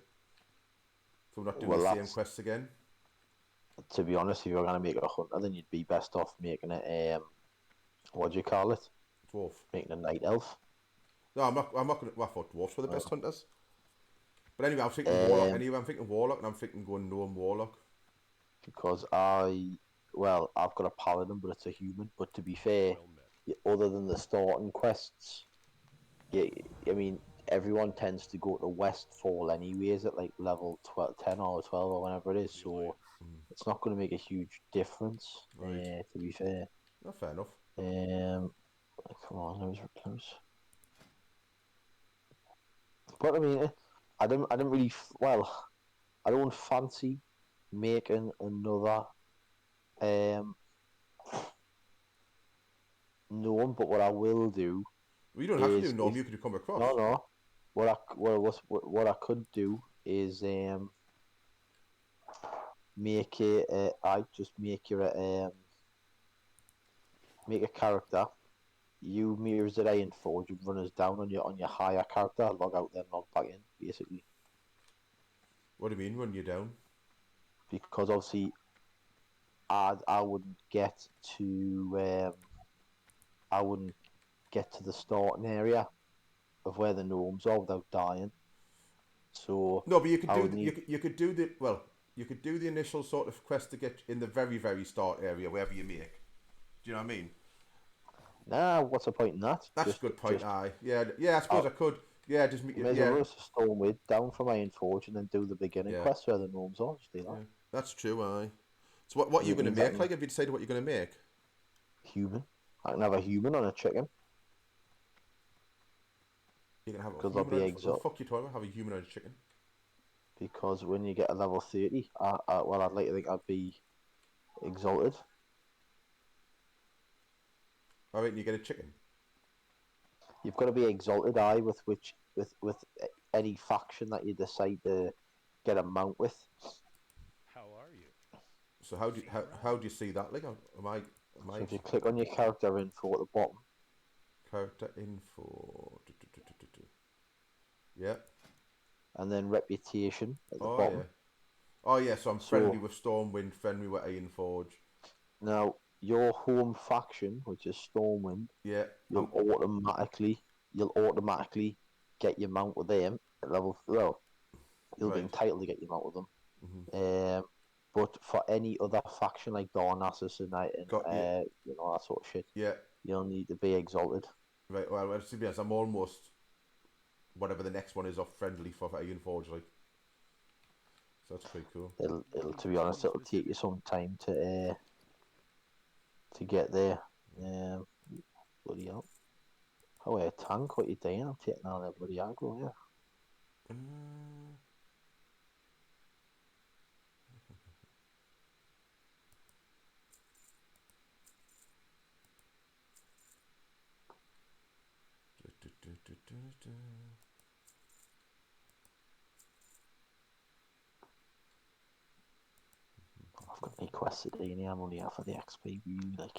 So we're not doing the same quests again. To be honest, if you're going to make it a hunter, then you'd be best off making it what do you call it? Dwarf. Making a night elf. No, I'm not going to. Well, I thought dwarfs were the best hunters. But anyway, I was thinking Warlock. Anyway, I'm thinking Warlock, and I'm thinking going Gnome Warlock. Because I've got a paladin, but it's a human. But to be fair, other than the starting quests, I mean, everyone tends to go to Westfall anyways at like level 12, 10 or 12 or whatever it is. So it's not going to make a huge difference. Right. To be fair. No, fair enough. Come on, those were close. But I mean, I didn't really. I don't fancy making another gnome. But what I will do. Well, you don't have to do gnome. You could come across. No. What I could do is make it. I just make your make a character. You mirrors at Ironforge, you run us down on your higher character, log out then log back in, basically. What do you mean run you down? Because obviously I wouldn't get to the starting area of where the gnomes are without dying. So no, but you could do the initial sort of quest to get in the very, very start area wherever you make. Do you know what I mean? Nah, what's the point in that? That's a good point. Aye, yeah. I suppose I could. Yeah, just Maybe run Stormwind down from Ironforge and then do the beginning quest where the gnomes are. Just do that. Yeah. That's true. Aye. So what are you going to make? Like, have you decided what you're going to make? Human. I can have a human on a chicken. You can have a human. What the fuck you talking about? Have a human on a chicken? Because when you get a level 30, I'd like to think I'd be exalted. I reckon you get a chicken. You've got to be exalted, with any faction that you decide to get a mount with. How are you? So how do you see that? Like, am I? So if you click on your character info at the bottom. Character info. Yeah. And then reputation at the bottom. Yeah. Oh yeah, so I'm friendly with Stormwind, friendly with Ironforge. Now, your home faction, which is Stormwind, you'll automatically get your mount with them at level. Well, you'll be entitled to get your mount with them. Mm-hmm. But for any other faction like Darnassus and that sort of shit, you'll need to be exalted. Right. Well, to be honest, I'm almost whatever the next one is off friendly for Ironforge, like. So that's pretty cool. It'll to be honest, it'll take you some time to get there. Bloody hell. Oh, a tank, what you doing? I'm taking all that bloody aggro here. I've got any quests today, and I'm only out for the XP view, like.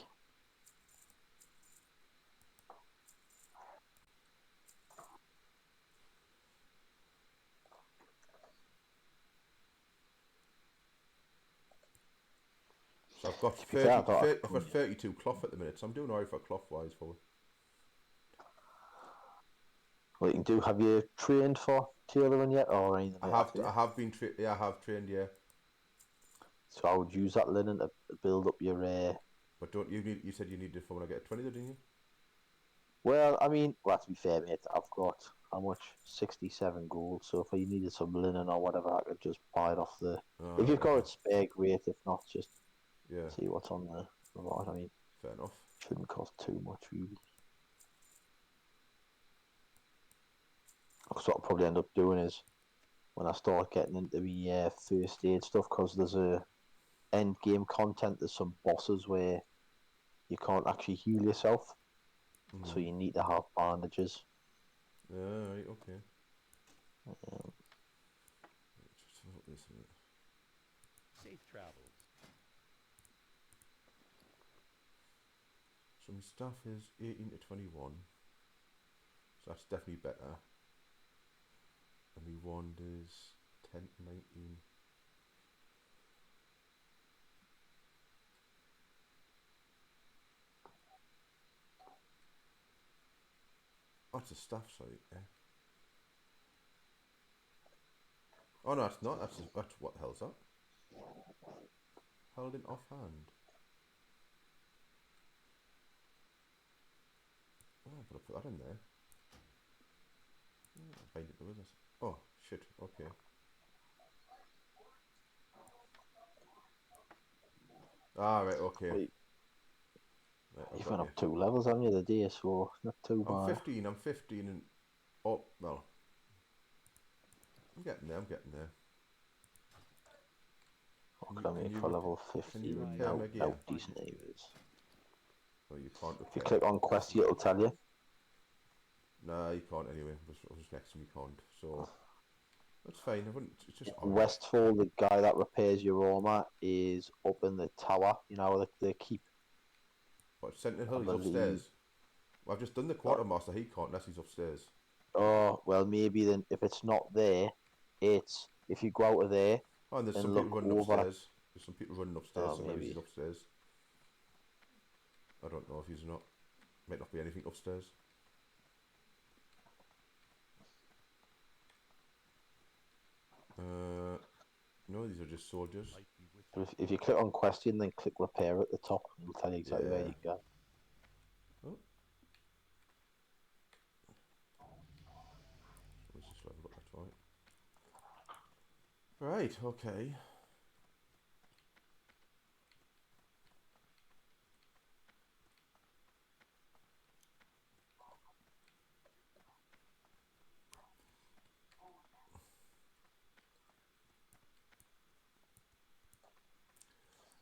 So I've got To be fair, I thought I've got 32 cloth at the minute, so I'm doing alright for cloth wise for. Well, you do. Have you trained for tailoring yet, or anything like that? I have been yeah, I have trained, yeah. So I would use that linen to build up your. But don't you need? You said you needed it for when I get a 20, though, didn't you? Well, I mean, well, to be fair, mate, I've got how much? 67 gold. So if you needed some linen or whatever, I could just buy it off the. Oh, If you've right, got okay. it spare, great. If not, just Yeah, see what's on the right. I mean, fair enough. shouldn't cost too much, really. Because what I'll probably end up doing is when I start getting into the first aid stuff, because there's a end game content. There's some bosses where you can't actually heal yourself, so you need to have bandages. Yeah, right, okay. Um, Just have a look at this a minute. Safe travels. So my staff is 18 to 21. So that's definitely better. And my wand is 10 to 19. Oh, it's a staff, sorry. Yeah. Oh no, it's not. That's what the hell's that? Held in offhand. Oh, I've got to put that in there. I'll find it with us. Oh shit. Okay. Ah, right. Okay. Wait, Right, I've you've got went you. up 2 levels, haven't you, the day, so not too I'm bad. 15. I'm 15, and oh well. I'm getting there. I'm getting there. What can I make for level 15? Can you repair No, my gear? no, decent aimers. Oh, you can't If you repair. click on quest, it'll tell you. Nah, you can't anyway. I was next to me, can't. So that's fine. I wouldn't. It's just alright. Westfall, the guy that repairs your armor, is up in the tower, you know, the keep. But Sentinel I Hill, he's believe. upstairs. Well, I've just done the quartermaster. He can't unless he's upstairs. Oh, well, maybe then if it's not there, it's if you go out of there Oh, and there's some and people look running over. upstairs. There's some people running upstairs, Oh, so maybe he's maybe. upstairs. I don't know if he's not. Might not be anything upstairs. No, these are just soldiers. Might be with But you. if you click on question, then click repair at the top, it'll tell you exactly where Yeah. you go. Oh. Let's just level up, that's right. Right, okay.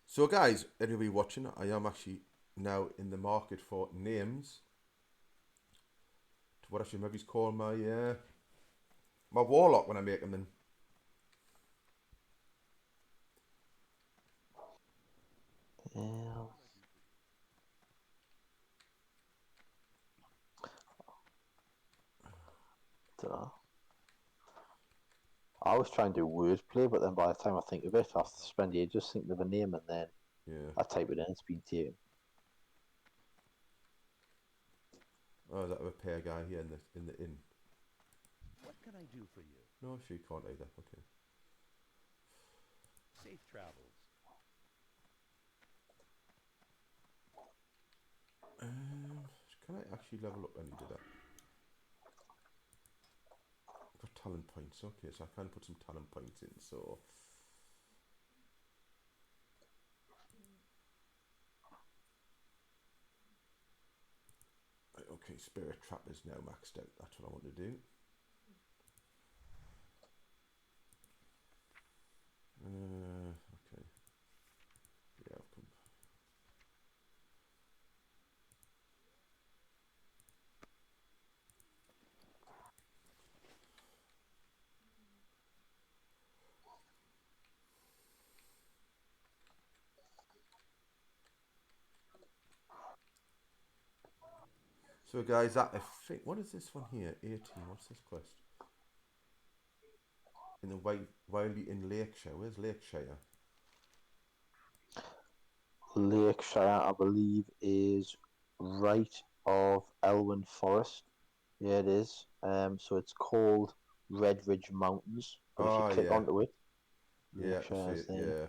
So guys, anybody watching, I am actually now in the market for names. What I should maybe call my warlock when I make them then. Yeah. Dunno. I always try and do wordplay, but then by the time I think of it, I have to spend ages thinking of a name, and then Yeah. I type it in, it's been taken. Oh, is that a repair guy here in the inn? What can I do for you? No, she can't either. Okay. Safe travels. Can I actually level up any to that? I've got talent points. Okay, so I can put some talent points in. So. Right, okay, Spirit Trap is now maxed out. That's what I want to do. Okay. Yeah, I've come. So guys, that I think, what is this one here? 18. What's this quest? In the Wiley in Lakeshire. Where's Lakeshire? Lakeshire, I believe, is right of Elwyn Forest. Yeah, it is. So it's called Red Ridge Mountains. But if you Oh click yeah, onto it, yeah, I see Lakeshire's it. there. Yeah,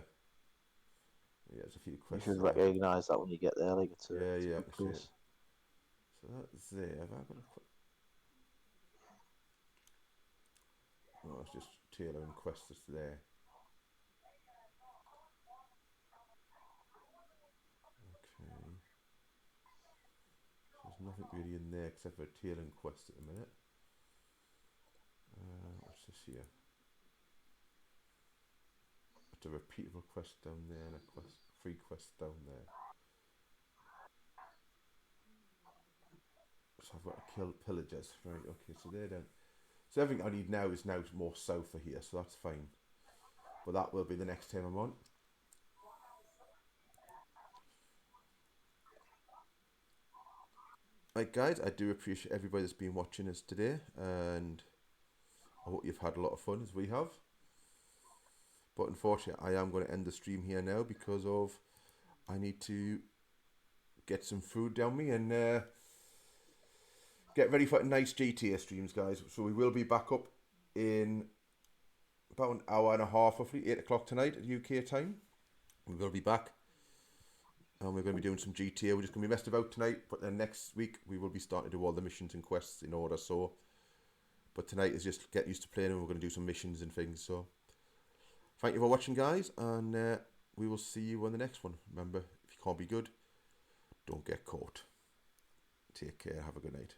yeah. There's a few You quests should there. recognise that when you get there. Like it's a, Yeah, it's a yeah, I good can see it. place. So that's there. Have I got a no, it's just Taylor and quest that's there. Okay. So there's nothing really in there except for a Taylor and quest at the minute. What's this here? It's a repeatable quest down there and a free quest down there. So I've got to kill pillagers. Right, okay, so they're done. So everything I need now is now more south of here, so that's fine. But that will be the next time I'm on. Right guys, I do appreciate everybody that's been watching us today, and I hope you've had a lot of fun as we have. But unfortunately, I am going to end the stream here now because of I need to get some food down me and get ready for nice GTA streams, guys. So we will be back up in about an hour and a half, roughly 8 o'clock tonight at UK time. We will be back, and we're going to be doing some GTA. We're just going to be messed about tonight, but then next week we will be starting to do all the missions and quests in order. So, but tonight is just get used to playing, and we're going to do some missions and things. So, thank you for watching, guys, and we will see you on the next one. Remember, if you can't be good, don't get caught. Take care. Have a good night.